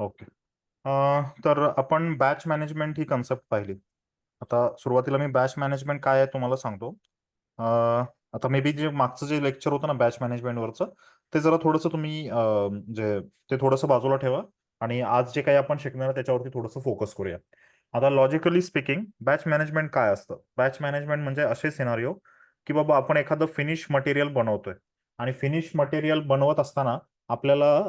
Okay. तर आपण batch management ही concept पाहिली. आता सुरुवातीला मी बॅच मॅनेजमेंट काय आहे तुम्हाला सांगतो. आता मे बी जे मागचं जे लेक्चर होतं ना बॅच मॅनेजमेंटवरचं, ते जरा थोडंसं तुम्ही म्हणजे ते थोडंसं बाजूला ठेवा आणि आज जे काही आपण शिकणार आहे त्याच्यावरती थोडंसं फोकस करूया. आता लॉजिकली स्पीकिंग बॅच मॅनेजमेंट काय असतं? बॅच मॅनेजमेंट म्हणजे असे सिनारिओ की बाबा आपण एखादं फिनिश मटेरियल बनवतोय आणि फिनिश मटेरियल बनवत असताना आपल्याला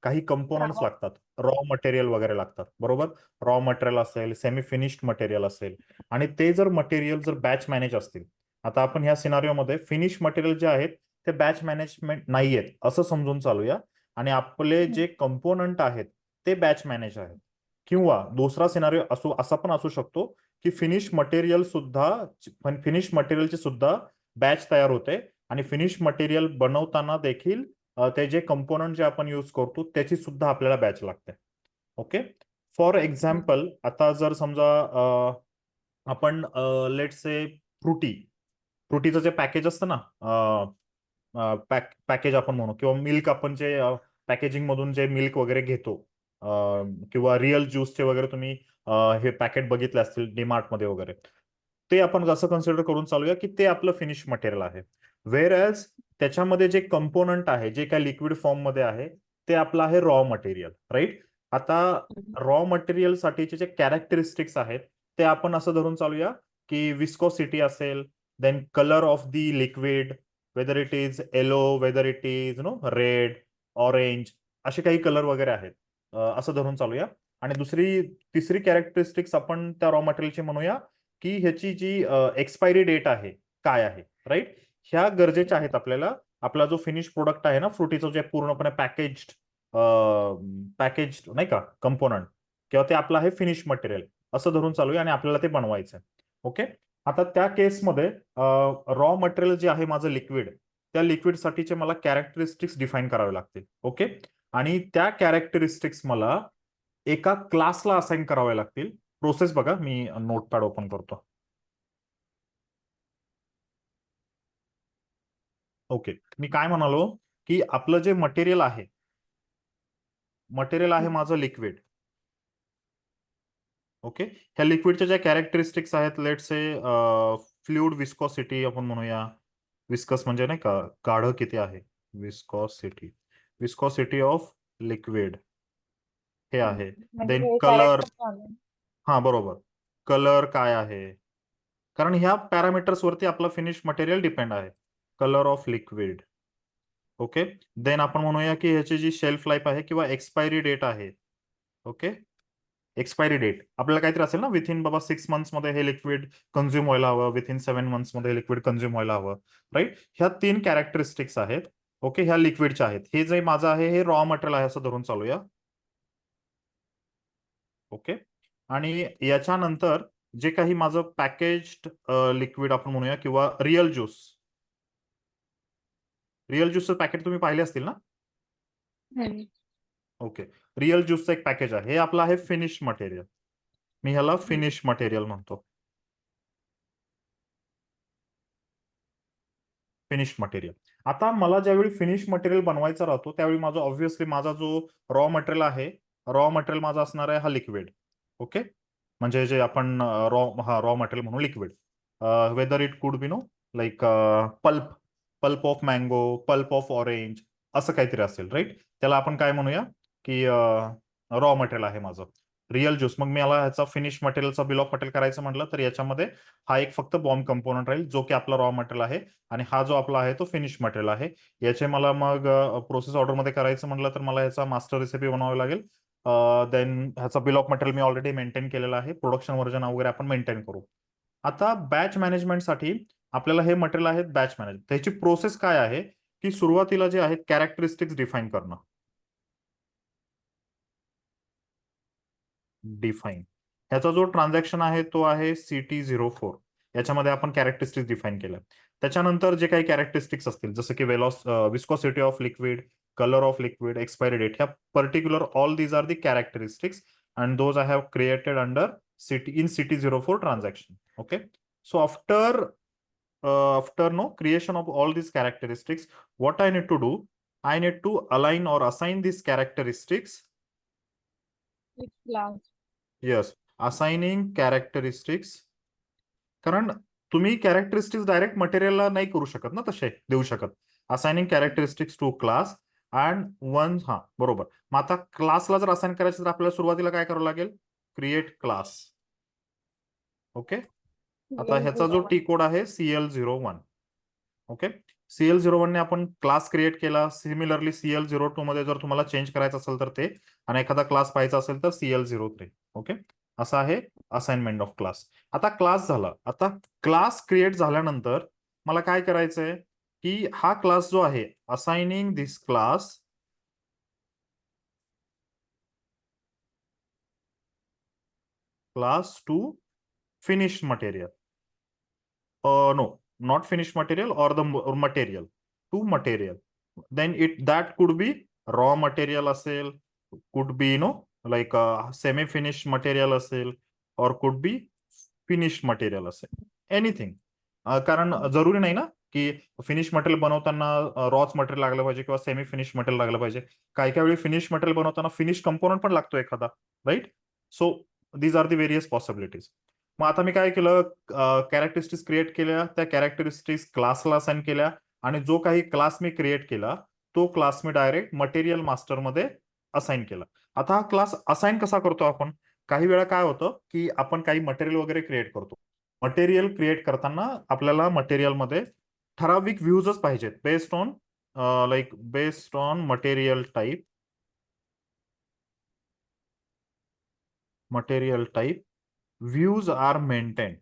काही कंपोनंट्स राव. लागतात. रॉ मटेरियल वगैरे लागतात, बरोबर? रॉ मटेरियल असेल, सेमी फिनिश्ड मटेरियल असेल आणि ते जर मटेरियल जर बॅच मॅनेज असतील. आता आपण ह्या सिनारिओमध्ये फिनिश मटेरियल जे आहेत ते बॅच मॅनेजमेंट नाही आहेत असं समजून चालूया आणि आपले जे कंपोनंट आहेत ते बॅच मॅनेज आहेत. किंवा दुसरा सिनारिओ असू असा पण असू शकतो की फिनिश मटेरियलची सुद्धा बॅच तयार होते आणि फिनिश मटेरियल बनवताना देखील ते जे कंपोनंट जे आपण यूज करतो त्याची सुद्धा आपल्याला बॅच लागते. ओके. फॉर एक्झाम्पल आता जर समजा आपण लेट से फ्रुटीचं जे पॅकेज असतं ना, पॅकेज आपण म्हणू किंवा मिल्क आपण जे पॅकेजिंग मधून जे मिल्क वगैरे घेतो, किंवा रिअल ज्यूसचे वगैरे तुम्ही हे पॅकेट बघितले असतील डीमार्ट मध्ये वगैरे, ते आपण असं कन्सिडर करून चालूया की ते आपलं फिनिश मटेरियल आहे. वेर एज त्याच्यामध्ये जे कंपोनंट आहे जे काही लिक्विड फॉर्म मध्ये आहे ते आपलं आहे रॉ मटेरियल, राईट? आता रॉ मटेरियल साठीचे जे कॅरेक्टरिस्टिक्स आहेत ते आपण असं धरून चालूया की विस्कोसिटी असेल, then colour of the liquid, whether it is yellow, whether it is red, orange, असे काही कलर वगैरे आहेत. असं धरून चालूया. आणि तिसरी कॅरेक्टरिस्टिक्स आपण त्या रॉ मटेरियलची म्हणूया की ह्याची जी एक्सपायरी डेट आहे काय आहे, राईट? ह्या गरजेच्या आहेत आपल्याला. आपला जो फिनिश प्रोडक्ट आहे ना फ्रुटीचं जे पूर्णपणे पॅकेज नाही का कंपोनंट, किंवा ते आपलं आहे फिनिश मटेरियल असं धरून चालूया आणि आपल्याला ते बनवायचं आहे. ओके. आता त्या केसमध्ये रॉ मटेरियल जे आहे माझं लिक्विड, त्या लिक्विड साठीचे मला कॅरेक्टरिस्टिक्स डिफाईन करावे लागतील. ओके. आणि त्या कॅरेक्टरिस्टिक्स मला एका क्लासला असाइन करावे लागतील. प्रोसेस बघा, मी नोटपॅड ओपन करतो. ओके. मी काय म्हणालो की आपलं जे मटेरियल आहे माझं लिक्विड. ओके. ह्या लिक्विडच्या ज्या कॅरेक्टरिस्टिक्स आहेत, लेट से फ्लुइड विस्कॉसिटी आपण म्हणूया. विस्कस म्हणजे नाही का गाढ किती आहे, विस्कॉसिटी. विस्कॉसिटी ऑफ लिक्विड हे आहे. म्हणजे देन हे कलर. कॅरेक्टर चालू. हा बरोबर. कलर काय आहे, कारण ह्या पॅरामीटर्स वरती आपलं फिनिश मटेरियल डिपेंड आहे. Colour of liquid. Okay. Then आपण म्हणूया की ह्याची जी शेल्फ लाईफ आहे किंवा एक्सपायरी डेट आहे. ओके. एक्सपायरी डेट आपल्याला काहीतरी असेल ना, विथिन बाबा 6 मंथ्स मध्ये हे लिक्विड कन्झ्युम व्हायला हवं, विथिन 7 मंथ्स मध्ये लिक्विड कन्झ्युम व्हायला हवं, राईट? ह्या 3 कॅरेक्टरिस्टिक्स आहेत. ओके. ह्या लिक्विडच्या आहेत. हे जे माझं आहे हे रॉ मटेरियल आहे असं धरून चालूया. ओके. आणि याच्यानंतर जे काही माझं पॅकेज्ड लिक्विड आपण म्हणूया किंवा रिअल ज्यूसचं पॅकेट तुम्ही पाहिले असतील ना. हम्म. ओके. रिअल ज्यूसचं एक पॅकेज आहे, हे आपलं आहे फिनिश मटेरियल. मी ह्याला फिनिश मटेरियल म्हणतो. Finish material. आता मला ज्यावेळी फिनिश मटेरियल बनवायचा राहतो त्यावेळी माझा ऑब्व्हियसली माझा जो रॉ मटेरियल आहे, रॉ मटेरियल माझा असणार आहे हा लिक्विड. ओके. म्हणजे जे आपण रॉ मटेरियल म्हणून liquid. Whether it could be like pulp, pulp of mango, pulp of orange, असं काहीतरी असेल, राईट? त्याला आपण काय म्हणूया की रॉ मटेरियल आहे माझं. रिअल ज्यूस, मग मी याला ह्याचा फिनिश मटेरियलचा बिल ऑफ मटेरियल करायचं म्हटलं तर याच्यामध्ये हा एक फक्त बॉम्ब कंपोनंट राहील जो की आपला रॉ मटेरियल आहे आणि हा जो आपला आहे तो फिनिश मटेरियल आहे. याचे मला मग प्रोसेस ऑर्डरमध्ये करायचं म्हटलं तर मला ह्याचा मास्टर रेसिपी बनवावी लागेल. देन ह्याचा bill of material me already maintain केलेला आहे. प्रोडक्शन व्हर्जन वगैरे आपण मेंटेन करू. आता बॅच मॅनेजमेंटसाठी आपल्याला हे मटेरियल आहे बॅच मॅनेज. त्याची प्रोसेस काय आहे की सुरुवातीला जे आहे कॅरेक्टरिस्टिक्स डिफाईन करणं. डिफाईन. ह्याचा जो ट्रान्झॅक्शन आहे तो आहे CT04. याच्यामध्ये आपण कॅरेक्टरिस्टिक्स डिफाईन केल्या. त्याच्यानंतर जे काही कॅरेक्टरिस्टिक्स असतील जसं की viscosity of liquid, colour of liquid, expiry date, ह्या particular all these are the characteristics and those I have created under CT04 transaction. Okay. So after no creation of all these characteristics, what I need to do, I need to align or assign these characteristics With class. Yes, assigning characteristics. कारण तुम्ही characteristics direct मटेरियलला नाही करू शकत ना, तसे देऊ शकत. Assigning characteristics to class and one, हा बरोबर. मग आता क्लासला जर असाइन करायचं तर आपल्याला सुरुवातीला काय करावं लागेल? Create class. ओके. आता ह्याचा जो टी कोड आहे CL01. ओके. CL01 ने आपण क्लास क्रिएट केला. सिमिलरली CL02 मध्ये जर तुम्हाला चेंज करायचं असेल तर ते, आणि एखादा क्लास पाहायचा असेल तर CL03. ओके. असं आहे असाइनमेंट ऑफ क्लास. आता क्लास झाला. आता क्लास क्रिएट झाल्यानंतर मला काय करायचंय की हा क्लास जो आहे, assigning this class to finish material. No, not finished material or the material. To material. Then that could be raw material असेल, could be like semi-finished material असेल, or could be finished material असेल. Anything. कारण जरुरी नाही ना की finish material बनवताना roach material लागलं पाहिजे किंवा सेमी फिनिश मटेरियल लागलं पाहिजे. काही काही वेळी फिनिश मटेरियल बनवताना फिनिश कंपोनंट पण लागतो एखादा, right? So these are the various possibilities. मग आता मी काय केलं, कॅरेक्टरिस्टिक्स क्रिएट केल्या, त्या कॅरेक्टरिस्टिक्स क्लासला असाइन केल्या, आणि जो काही क्लास मी क्रिएट केला तो क्लास मी डायरेक्ट मटेरियल मास्टरमध्ये असाइन केला. आता हा क्लास असाइन कसा करतो आपण? काही वेळा काय होतं की आपण काही मटेरियल वगैरे क्रिएट करतो. मटेरियल क्रिएट करताना आपल्याला मटेरियलमध्ये ठराविक व्ह्यूजच पाहिजेत, based on based on material type. Material type views are maintain.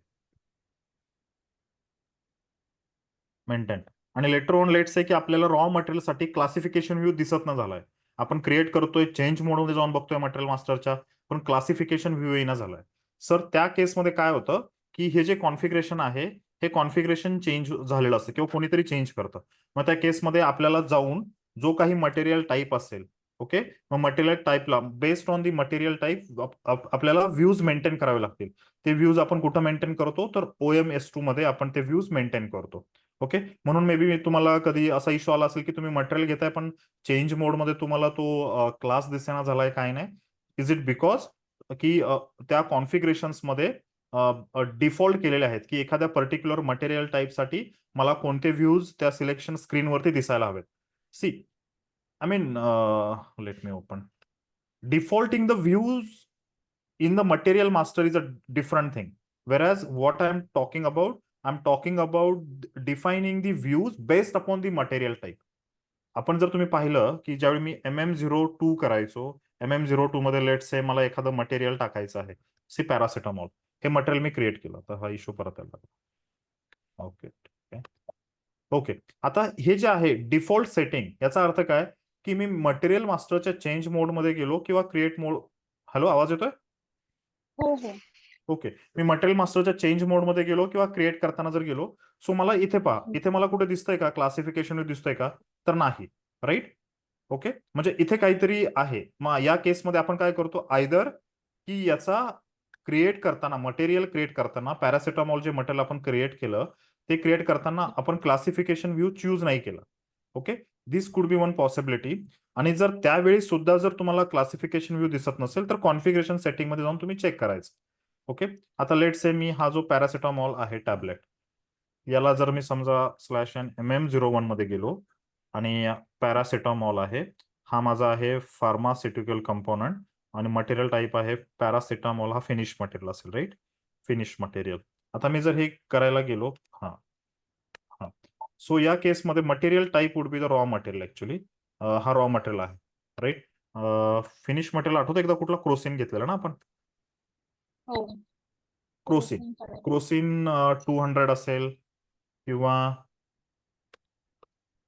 आणि लेटर ऑन लेट्स से की आपल्याला रॉ मटेरियलसाठी क्लासिफिकेशन व्ह्यू दिसत न झालाय. आपण क्रिएट करतोय, चेंज मोडमध्ये जाऊन बघतोय मटेरियल मास्टरच्या, पण क्लासिफिकेशन व्ह्यू येईना झालाय. सर त्या केसमध्ये काय होतं की हे जे कॉन्फिगरेशन आहे, हे कॉन्फिगरेशन चेंज झालेलं असतं किंवा कोणीतरी चेंज करतं. मग त्या केसमध्ये आपल्याला जाऊन जो काही मटेरियल टाईप असेल, ओके, मग material टाईपला based on the material type आपल्याला व्ह्यूज मेंटेन करावे लागतील. ते व्ह्यूज आपण कुठं मेंटेन करतो, तर OMS2 मध्ये आपण ते व्ह्यूज मेंटेन करतो. ओके. म्हणून मे बी तुम्हाला कधी असा इश्यू आला असेल की तुम्ही मटेरियल घेताय पण चेंज मोडमध्ये तुम्हाला तो क्लास दिसेना झालाय, काय नाही. इज इट बिकॉज की त्या कॉन्फिगरेशन्स मध्ये डिफॉल्ट केलेले आहेत की एखाद्या पर्टिक्युलर मटेरियल टाईपसाठी मला कोणते व्ह्यूज त्या सिलेक्शन स्क्रीनवरती दिसायला हवेत. See, I mean, let me open. Defaulting the views in the material master is a different thing. Whereas what I'm talking about defining the views based upon the material type. आपण जर तुम्ही पाहिलं की ज्यावेळी मी MM02 करायचो, MM02 मध्ये late से मला एखादं मटेरियल टाकायचं आहे, सी पॅरासिटामॉल. हे मटेरियल मी क्रिएट केलं, तर हा इश्यू परत यायला लागला. ओके, ठीक आहे. ओके. आता हे जे आहे डिफॉल्ट सेटिंग, याचा अर्थ काय की मी मटेरियल मास्टरच्या चेंज मोडमध्ये गेलो किंवा क्रिएट मोड. हॅलो, आवाज येतोय? हो हो. ओके. मी मटेरियल मास्टरच्या चेंज मोडमध्ये गेलो किंवा क्रिएट करताना जर गेलो, सो मला इथे पहा, इथे मला कुठे दिसतंय का क्लासिफिकेशन दिसतंय का? तर नाही, राईट? ओके. म्हणजे इथे काहीतरी आहे. मग या केसमध्ये आपण काय करतो, आयदर की याचा क्रिएट करताना, मटेरियल क्रिएट करताना पॅरासिटामॉल जे मटेरियल आपण क्रिएट केलं, ते क्रिएट करताना आपण क्लासिफिकेशन व्ह्यू चूज नाही केलं. Okay. This could be one possibility. आणि जर त्यावेळी सुद्धा जर तुम्हाला क्लासिफिकेशन व्ह्यू दिसत नसेल तर कॉन्फिगरेशन सेटिंग मध्ये जाऊन तुम्ही चेक करायचं. ओके. आता लेट से मी हा जो पॅरासिटामॉल आहे टॅबलेट, याला जर मी समजा /MM01 मध्ये गेलो आणि पॅरासिटामॉल आहे, हा माझा आहे फार्मास्युटिकल कंपोनंट, आणि मटेरियल टाईप आहे पॅरासिटामॉल, हा फिनिश मटेरियल असेल, राईट? Finish material. आता मी जर हे करायला गेलो, हा हा, सो या केसमध्ये material type would be the raw material actually. हा रॉ मटेरियल आहे, राईट? फिनिश मटेरियल आठवतं एकदा कुठला क्रोसिन घेतलेला ना आपण? हो. क्रोसिन. क्रोसिन 200 असेल किंवा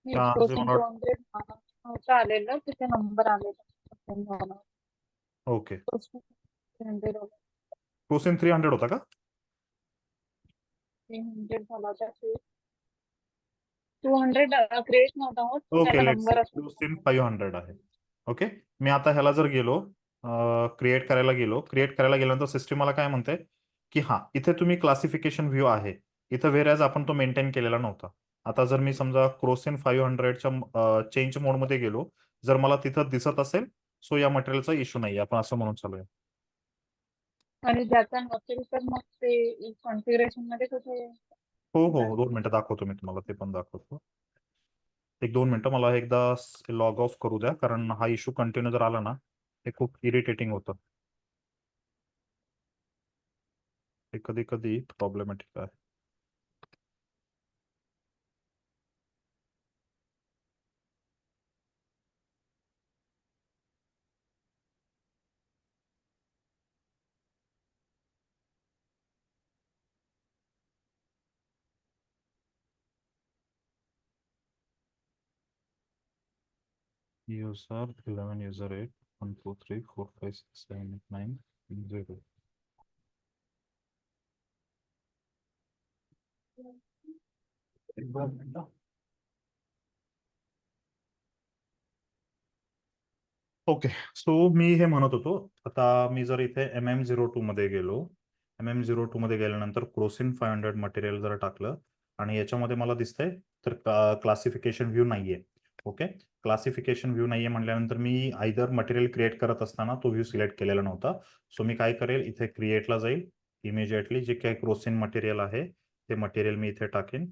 क्रोसिन 200 चालेल ना, तिथे नंबर आलेला. ओके. क्रोसिन 300 क्रोसिन 300 होता का? 300 झाला त्याचे 200 क्रिएट नव्हता होत, ओके, त्याचा लेट्स सी. नंबर असतो. क्रोसिन 500 आहे. ओके. मी आता ह्याला जर गेलो, क्रिएट करायला गेल्यानंतर सिस्टीम मला काय म्हणते की हा, इथे तुम्ही क्लासिफिकेशन व्ह्यू आहे इथं, व्हेरॅज आपण तो मेंटेन केलेला नव्हता. आता जर मी समजा क्रोसिन 500च्या चेंज मोडमध्ये गेलो, जर मला तिथं दिसत असेल सो या मटेरियलचा इश्यू नाही आपण असं म्हणून चालूया. आणि ज्याचा नसेल तर मग ते कॉन्फिगरेशन मध्ये कुठे हो हो 2 मिनिटं दाखवतो मी तुम्हाला, ते पण दाखवतो. 1-2 मिनिटं मला एकदा लॉग ऑफ करू द्या, कारण हा इश्यू कंटिन्यू जर आला ना ते खूप इरिटेटिंग होतं. ते कधी कधी प्रॉब्लेमॅटिक आहे. User 11, user 8, 1, 2, 3, 4, 5, 6, 7, 8, 9, 0. ओके, सो मी हे म्हणत होतो, आता मी जर इथे MM02 मध्ये गेलो, MM02 मध्ये गेल्यानंतर क्रोसिन 500 मटेरियल जर टाकलं आणि याच्यामध्ये मला दिसतंय तर क्लासिफिकेशन व्ह्यू नाहीये. ओके, क्लासिफिकेशन व्ह्यू नाहीये म्हटल्यानंतर मी आयदर मटेरियल क्रिएट करत असताना तो व्ह्यू सिलेक्ट केलेला नव्हता. सो मी काय करेल, इथे क्रिएटला जाईल, इमिजिएटली जे काही क्रोसिन मटेरियल आहे ते मटेरियल मी इथे टाकेन,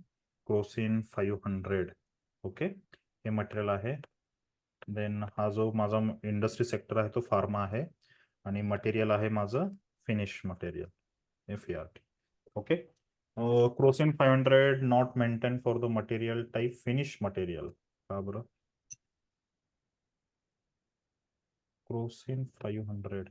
क्रोसिन 500. ओके, हे मटेरियल आहे. देन हा जो माझा इंडस्ट्री सेक्टर आहे तो फार्मा आहे आणि मटेरियल आहे माझं finish material FERT. Okay, Crocin 500 not maintain for the material type finish material. का बरं? क्रोसिन 500.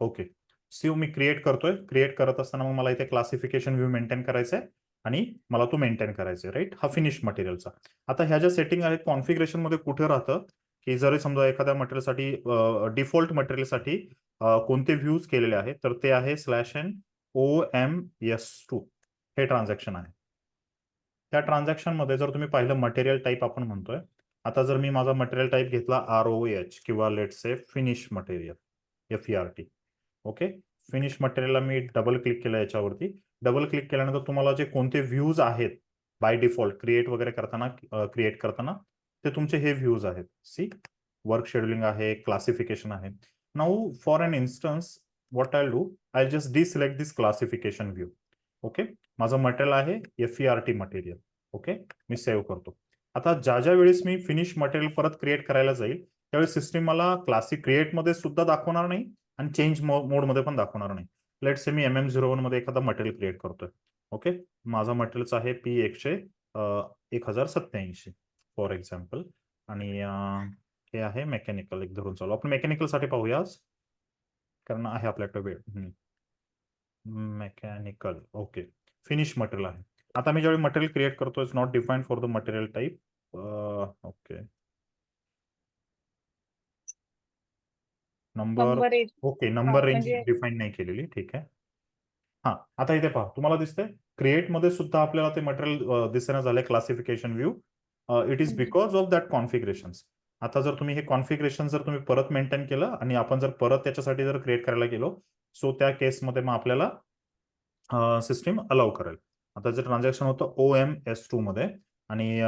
ओके, सी मी क्रिएट करतोय, क्रिएट करत असताना मग मला इथे क्लासिफिकेशन व्ह्यू मेंटेन करायचं आहे आणि मला तो मेंटेन करायचा आहे, राईट. हा फिनिश मटेरियलचा. आता ह्या ज्या सेटिंग आहेत कॉन्फिगरेशन मध्ये कुठे राहतं की जरी समजा एखाद्या मटेरियलसाठी डिफॉल्ट मटेरियलसाठी कोणते व्ह्यूज केलेले आहेत तर ते आहे /OMS2 हे ट्रान्झॅक्शन आहे. त्या ट्रान्झॅक्शन मध्ये जर तुम्ही पाहिलं मटेरियल टाईप आपण म्हणतोय, आता जर मी माझा मटेरियल टाईप घेतला ROH किंवा लेट से finish material FERT. Okay, finish मटेरियलला मी डबल क्लिक केलं याच्यावरती. डबल क्लिक केल्यानंतर तुम्हाला जे कोणते व्ह्यूज आहेत बाय डिफॉल्ट क्रिएट वगैरे करताना ते तुमचे हे व्ह्यूज आहेत. सी, वर्क शेड्युलिंग आहे, क्लासिफिकेशन आहे. Now for an instance what I do, I just deselect this classification view. Okay, माझं मटेरियल आहे FERT मटेरियल. ओके, मी सेव्ह करतो. आता ज्या वेळेस मी फिनिश मटेरियल परत क्रिएट करायला जाईल त्यावेळेस सिस्टीम मला क्रिएट मध्ये सुद्धा दाखवणार नाही आणि चेंज मोडमध्ये पण दाखवणार नाही. लेट से मी MM01 मध्ये एखादा मटेरियल क्रिएट करतोय. ओके, माझा मटेरियलचा आहे P1087 फॉर एक्झाम्पल आणि हे आहे मेकॅनिकल. एक धरून चालू आपण मेकॅनिकल साठी पाहूया आज, कारण आहे आपल्याकडे वेळ. मेकॅनिकल. ओके, फिनिश मटेरियल आहे. आता मी ज्यावेळी मटेरियल क्रिएट करतोय not defined for the material type. Okay, number. Number age okay, number range म्हणजे डिफाईन नाही केलेली, ठीक आहे. हा, आता इथे पहा तुम्हाला दिसतंय क्रिएट मध्ये सुद्धा आपल्याला ते मटेरियल दिसेना झालंय classification view. It is because of that configuration. आता जर तुम्ही हे कॉन्फिगरेशन जर तुम्ही परत मेंटेन केलं आणि आपण जर परत त्याच्यासाठी जर क्रिएट करायला गेलो सो त्या केसमध्ये मग आपल्याला सिस्टीम अलाउ करेल. आता जर ट्रान्झॅक्शन होतं OMS2 मध्ये आणि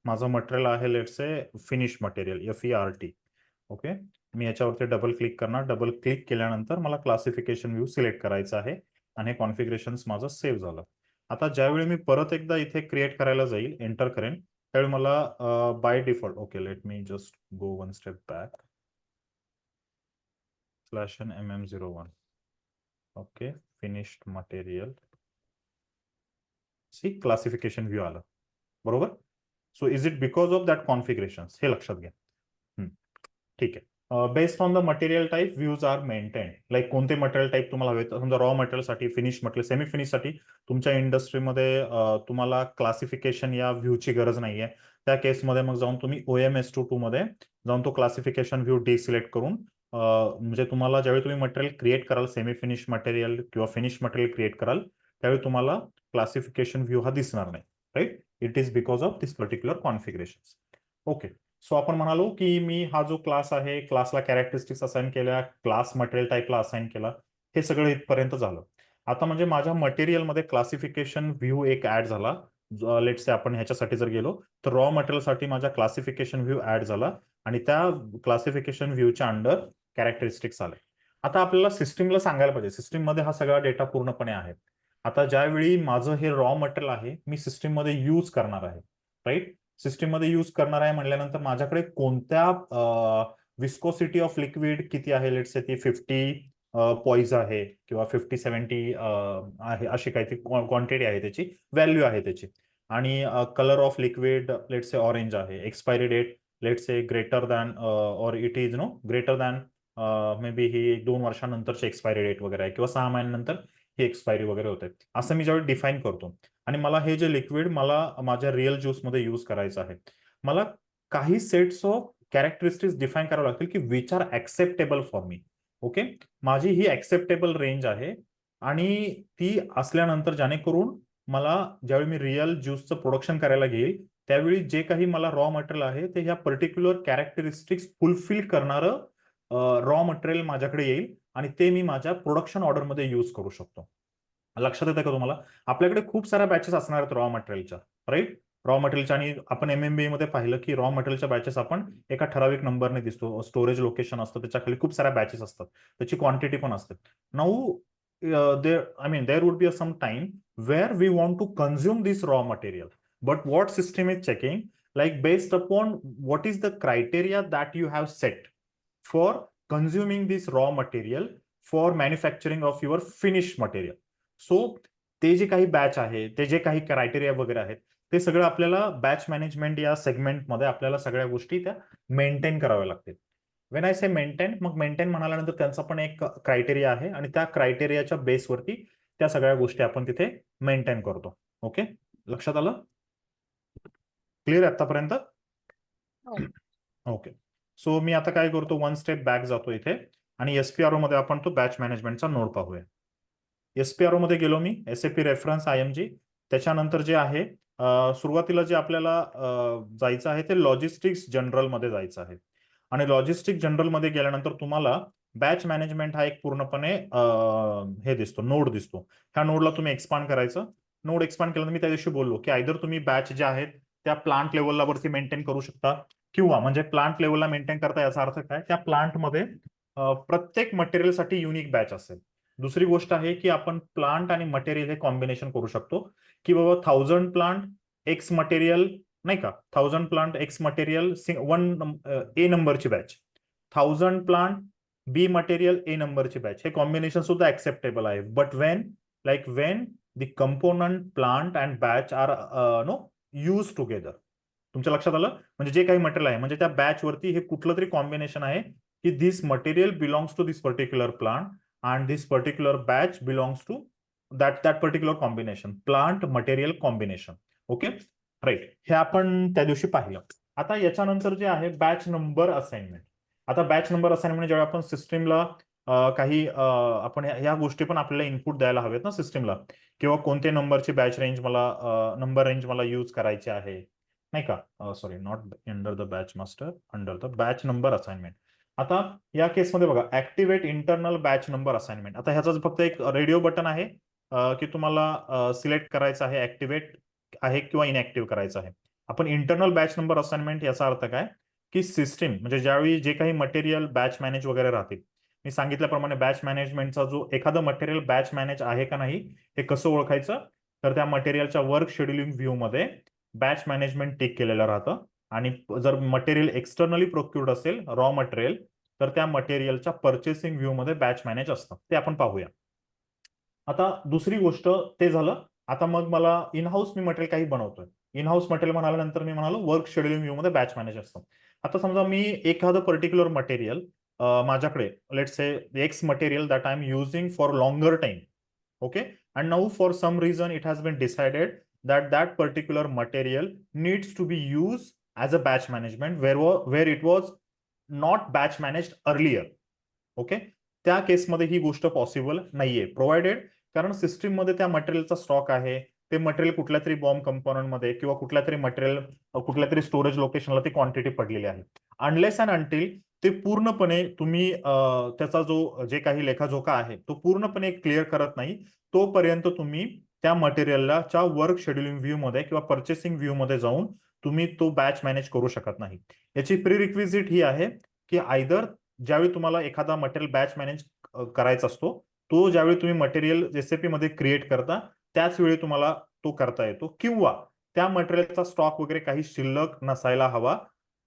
माझं मटेरियल आहे let's say finish material FERT. Okay, मी याच्यावरती डबल क्लिक करणार. डबल क्लिक केल्यानंतर मला क्लासिफिकेशन व्ह्यू सिलेक्ट करायचं आहे आणि हे कॉन्फिगरेशन माझं सेव्ह झालं. आता ज्यावेळी मी परत एकदा इथे क्रिएट करायला जाईल, एंटर करेन, त्यावेळी मला by default, okay let me just go one step back, /MM01. Okay, finished material, see classification view आलं, बरोबर. So is it because of that configuration, हे लक्षात घ्या. ठीक आहे. Based on the material type views are maintain. Like कोणते material type तुम्हाला हवे, समजा रॉ मटेरियलसाठी, फिनिश मटेरियल, सेमी फिनिशसाठी तुमच्या इंडस्ट्रीमध्ये तुम्हाला क्लासिफिकेशन या व्ह्यूची गरज नाहीये. त्या केसमध्ये मग जाऊन तुम्ही OMS2 मध्ये जाऊन तो क्लासिफिकेशन व्ह्यू डिसिलेक्ट करून म्हणजे तुम्हाला ज्यावेळी तुम्ही मटेरियल क्रिएट कराल, सेमी फिनिश मटेरियल किंवा फिनिश मटेरियल क्रिएट कराल त्यावेळी तुम्हाला क्लासिफिकेशन व्ह्यू हा दिसणार नाही, right. It is because of this particular configuration. Okay, so आपण म्हणालो की मी हा जो क्लास आहे क्लासला कॅरेक्टरिस्टिक्स असाइन केल्या, क्लास मटेरियल टाईपला असाइन केला, हे सगळं इथपर्यंत झालं. आता म्हणजे माझ्या मटेरियलमध्ये क्लासिफिकेशन व्ह्यू एक ऍड झाला लेट से आपण ह्याच्यासाठी जर गेलो तर रॉ मटेरियलसाठी माझ्या क्लासिफिकेशन व्ह्यू ऍड झाला आणि त्या क्लासिफिकेशन व्ह्यूच्या अंडर कॅरेक्टरिस्टिक्स आले. आता आपल्याला सिस्टीमला सांगायला पाहिजे सिस्टीम मध्ये हा सगळा डेटा पूर्णपणे आहे. आता ज्यावेळी माझं हे रॉ मटेरियल आहे मी सिस्टीम मध्ये यूज करणार आहे, राईट. सिस्टीम मध्ये यूज करणार आहे म्हणल्यानंतर माझ्याकडे कोणत्या विस्कोसिटी ऑफ लिक्विड किती आहे, लेट्स से ती 50 पॉईज आहे किंवा 50-70 आहे, अशी काहीतरी क्वांटिटी आहे, त्याची व्हॅल्यू आहे त्याची. आणि colour of liquid let's say orange आहे. Expiry date let's say greater than or it is no greater than may be he 2 वर्षानंतरची expiry date वगैरे आहे किंवा 6 महिन्यानंतर ही एक्सपायरी वगैरे होते. असं मी ज्यावेळी डिफाईन करतो आणि मला हे जे लिक्विड मला माझ्या रिअल ज्यूसमध्ये यूज करायचं आहे, मला काही सेट्स ऑफ कॅरेक्टरिस्टिक्स डिफाईन करावं लागतील की which are acceptable for me. Okay, माझी ही ऍक्सेप्टेबल रेंज आहे आणि ती असल्यानंतर जेणेकरून मला ज्यावेळी मी रिअल ज्यूसचं प्रोडक्शन करायला घेईल त्यावेळी जे काही मला रॉ मटेरियल आहे ते ह्या पर्टिक्युलर कॅरेक्टरिस्टिक्स फुलफिल करणारं रॉ मटेरियल माझ्याकडे येईल आणि ते मी माझ्या प्रोडक्शन ऑर्डरमध्ये यूज करू शकतो. लक्षात येतं का तुम्हाला? आपल्याकडे खूप साऱ्या बॅचेस असणार आहेत रॉ मटेरियलच्या, राईट. रॉ मटेरियलच्या आणि आपण MMBA मध्ये पाहिलं की रॉ मटेरियलच्या बॅचेस आपण एका ठराविक नंबरने दिसतो. स्टोरेज लोकेशन असतं, त्याच्या खाली खूप साऱ्या बॅचेस असतात, त्याची क्वांटिटी पण असते. Now there would be some time where we want to consume this raw material, but what system is checking, like based upon what is the criteria that you have set for consuming this raw material for manufacturing of your finished material. So ते जे काही batch आहे, ते जे काही criteria वगैरे आहेत, ते सगळं आपल्याला बॅच मॅनेजमेंट या सेगमेंटमध्ये आपल्याला सगळ्या गोष्टी त्या मेंटेन कराव्या लागतील. वेन आय से मेंटेन, मग मेंटेन म्हणाल्यानंतर त्यांचा पण एक क्रायटेरिया आहे आणि त्या क्रायटेरियाच्या बेसवरती त्या सगळ्या गोष्टी आपण तिथे मेंटेन करतो. ओके, लक्षात आलं? क्लिअर आहे आतापर्यंत? ओके, सो मी आता काय करतो, 1 स्टेप बॅक जातो इथे आणि SPRO मध्ये आपण तो बॅच मॅनेजमेंटचा नोड पाहूया. SPRO मध्ये गेलो मी, SAP रेफरन्स IMG. त्याच्यानंतर जे आहे सुरुवातीला जे आपल्याला जायचं आहे ते लॉजिस्टिक्स जनरल मध्ये जायचं आहे आणि लॉजिस्टिक जनरल मध्ये गेल्यानंतर तुम्हाला बॅच मॅनेजमेंट हा एक पूर्णपणे हे दिसतो, नोड दिसतो. ह्या नोडला तुम्ही एक्सपांड करायचं. नोड एक्सपांड केल्यानंतर मी त्या दिवशी बोललो की आयदर तुम्ही बॅच जे आहेत त्या प्लांट लेवलला वरती मेंटेन करू शकता किंवा म्हणजे प्लांट लेवलला मेंटेन करता याचा अर्थ काय, त्या प्लांटमध्ये प्रत्येक मटेरियलसाठी युनिक बॅच असेल. दुसरी गोष्ट आहे की आपण प्लांट आणि मटेरियल हे कॉम्बिनेशन करू शकतो की बाबा 1000 प्लांट एक्स मटेरियल, नाही का, 1000 प्लांट एक्स मटेरियल A नंबरची batch, 1000 plant B material A नंबरची बॅच, हे कॉम्बिनेशन सुद्धा ऍक्सेप्टेबल आहे. But when the component plant and batch are use together. तुमच्या लक्षात आलं? म्हणजे जे काही मटेरियल आहे म्हणजे त्या बॅच वरती हे कुठलं तरी कॉम्बिनेशन आहे की दिस material belongs to this particular plant and this particular batch belongs to that particular combination, plant material combination. Okay, right. हे आपण त्या दिवशी पाहिलं. आता याच्यानंतर जे आहे बॅच नंबर असाइनमेंट. आता बॅच नंबर असाइनमेंट जेव्हा आपण सिस्टीमला काही आपण ह्या गोष्टी पण आपल्याला इनपुट द्यायला हवेत ना सिस्टीमला, किंवा कोणते नंबरची बॅच रेंज मला नंबर रेंज मला यूज करायची आहे, नाही का. Sorry, not under the batch master, under the batch number assignment. आता या केसमध्ये बघा, activate internal batch number assignment. आता ह्याचा फक्त एक रेडिओ बटन आहे की तुम्हाला सिलेक्ट करायचं आहे, ऍक्टिव्हेट आहे किंवा इनऍक्टिव्ह करायचं आहे. आपण इंटरनल बॅच नंबर असाइनमेंट याचा अर्थ काय की सिस्टीम म्हणजे ज्यावेळी जे काही मटेरियल बॅच मॅनेज वगैरे राहतील, मी सांगितल्याप्रमाणे बॅच मॅनेजमेंटचा जो एखादं मटेरियल बॅच मॅनेज आहे का नाही हे कसं ओळखायचं, तर त्या मटेरियलच्या वर्क शेड्युलिंग व्ह्यू मध्ये बॅच मॅनेजमेंट टिक केलेलं राहतं आणि जर मटेरियल एक्सटर्नली प्रोक्युर्ड असेल रॉ मटेरियल तर त्या मटेरियलच्या पर्चेसिंग व्ह्यू मध्ये बॅच मॅनेज असतं, ते आपण पाहूया. आता दुसरी गोष्ट ते झालं. आता मग मला इन हाऊस मी मटेरियल काही बनवतोय, इन हाऊस मटेरियल म्हणाल्यानंतर मी म्हणालो वर्क शेड्युलिंग व्ह्यू मध्ये बॅच मॅनेज असतं. आता समजा मी एखादं पर्टिक्युलर मटेरियल माझ्याकडे let's say X material that I am using for longer time. Okay, and now for some reason it has been decided that particular material needs to be used as a batch management where it was not batch managed earlier. Okay, त्या केसमध्ये ही गोष्ट possible नाहीये provided, कारण system मध्ये त्या मटेरियलचा stock आहे, ते मटेरियल कुठल्या तरी बॉम्ब कंपोनंट मध्ये किंवा कुठल्या तरी मटेरियल कुठल्या तरी स्टोरेज लोकेशनला ती क्वांटिटी पडलेली आहे. अनलेस अँड अंटिल ते पूर्णपणे तुम्ही त्याचा जो जे काही लेखाजोखा आहे तो पूर्णपणे क्लिअर करत नाही तोपर्यंत तुम्ही त्या मटेरियलच्या वर्क शेड्युलिंग व्ह्यू मध्ये किंवा पर्चेसिंग व्ह्यू मध्ये जाऊन तुम्ही तो बॅच मॅनेज करू शकत नाही. याची प्री रिक्विजिट ही आहे की आयदर ज्यावेळी तुम्हाला एखादा मटेरियल बॅच मॅनेज करायचा असतो, तो ज्यावेळी तुम्ही मटेरियल एसएपी मध्ये क्रिएट करता त्याच वेळी तुम्हाला तो करता येतो, किंवा त्या मटेरियलचा स्टॉक वगैरे काही शिल्लक नसायला हवा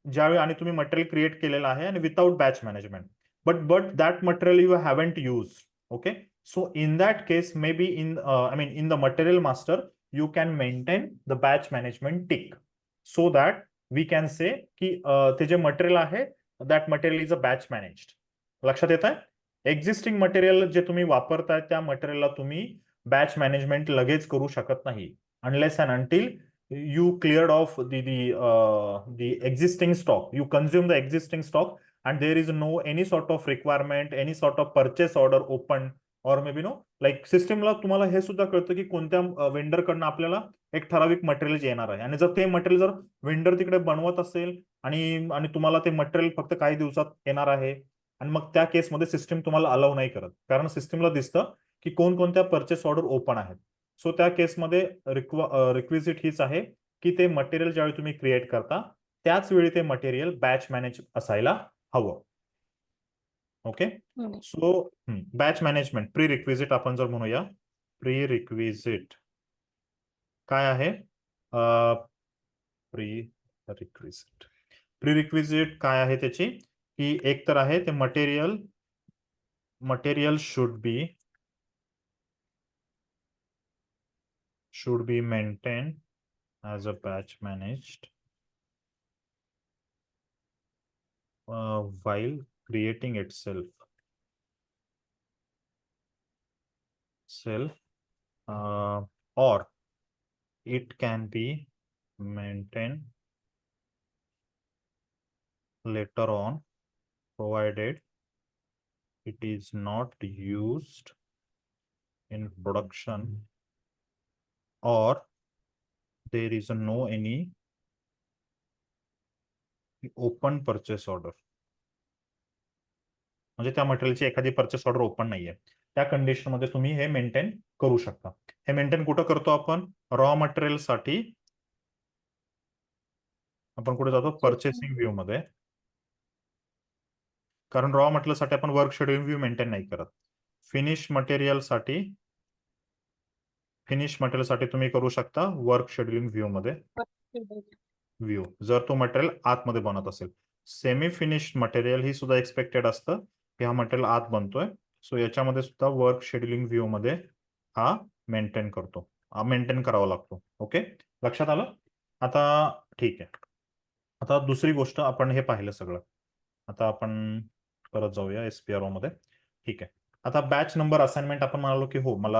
ज्यावेळी आणि तुम्ही मटेरियल क्रिएट केलेलं आहे आणि without batch management, but that material you haven't use. Okay, so in that case maybe in the material master you can maintain the batch management tick so that we can say की ते जे material आहे that material is a batch managed. लक्षात येत आहे? Existing material जे तुम्ही वापरताय त्या मटेरियलला तुम्ही बॅच मॅनेजमेंट लगेच करू शकत नाही unless and until you cleared off the existing stock, you consume the existing stock and there is no any sort of requirement, any sort of purchase order open, और मे बी नो लाईक सिस्टमला तुम्हाला हे सुद्धा कळतं की कोणत्या वेंडरकडनं आपल्याला एक ठराविक मटेरियल येणार आहे, आणि जर ते मटेरियल जर वेंडर तिकडे बनवत असेल आणि आणि तुम्हाला ते मटेरियल फक्त काही दिवसात येणार आहे, आणि मग त्या केसमध्ये सिस्टम तुम्हाला अलाव नाही करत, कारण सिस्टमला दिसतं की कोणकोणत्या परचेस ऑर्डर ओपन आहेत. सो त्या केसमध्ये रिक्विजिट हीच आहे की ते मटेरियल ज्यावेळी तुम्ही क्रिएट करता त्याच वेळी ते मटेरियल बॅच मॅनेज असायला हवं. Okay, so batch management pre requisite आपण जर म्हणूया, प्री रिक्विजिट काय आहे? प्री रिक्विजिट प्री रिक्विजिट काय आहे त्याची, की एक तर आहे ते material should be maintain as a batch managed while creating itself or it can be maintained later on provided it is not used in production or there is no any open purchase order. म्हणजे त्या मटेरियलची एखादी purchase order open नाहीये, त्या condition मध्ये तुम्ही हे maintain करू शकता. हे मेंटेन कुठं करतो आपण? रॉ मटेरियल साठी आपण कुठे जातो? परचेसिंग व्ह्यू मध्ये, कारण रॉ मटेरियल साठी आपण वर्क शेड्यूल व्ह्यू मेंटेन नाही करत. फिनिश मटेरियल साठी तुम्ही करू शकता वर्क शेड्यूलिंग व्ह्यू मध्ये व्ह्यू, जर तो मटेरियल आतमध्ये बनत असेल. सेमी फिनिश्ड मटेरियल ही सुद्धा एक्सपेक्टेड असतं की हा मटेरियल आत बनतोय, सो याच्यामध्ये सुद्धा वर्क शेड्यूलिंग व्ह्यू मध्ये हा मेंटेन करावा लागतो. ओके, लक्षात आलं? आता ठीक आहे, आता दुसरी गोष्ट आपण हे पाहिलं सगळं, आता आपण परत जाऊया एसपीआरओ मध्ये. ठीक आहे, आता बॅच नंबर असाइनमेंट आपण म्हणालो की हो मला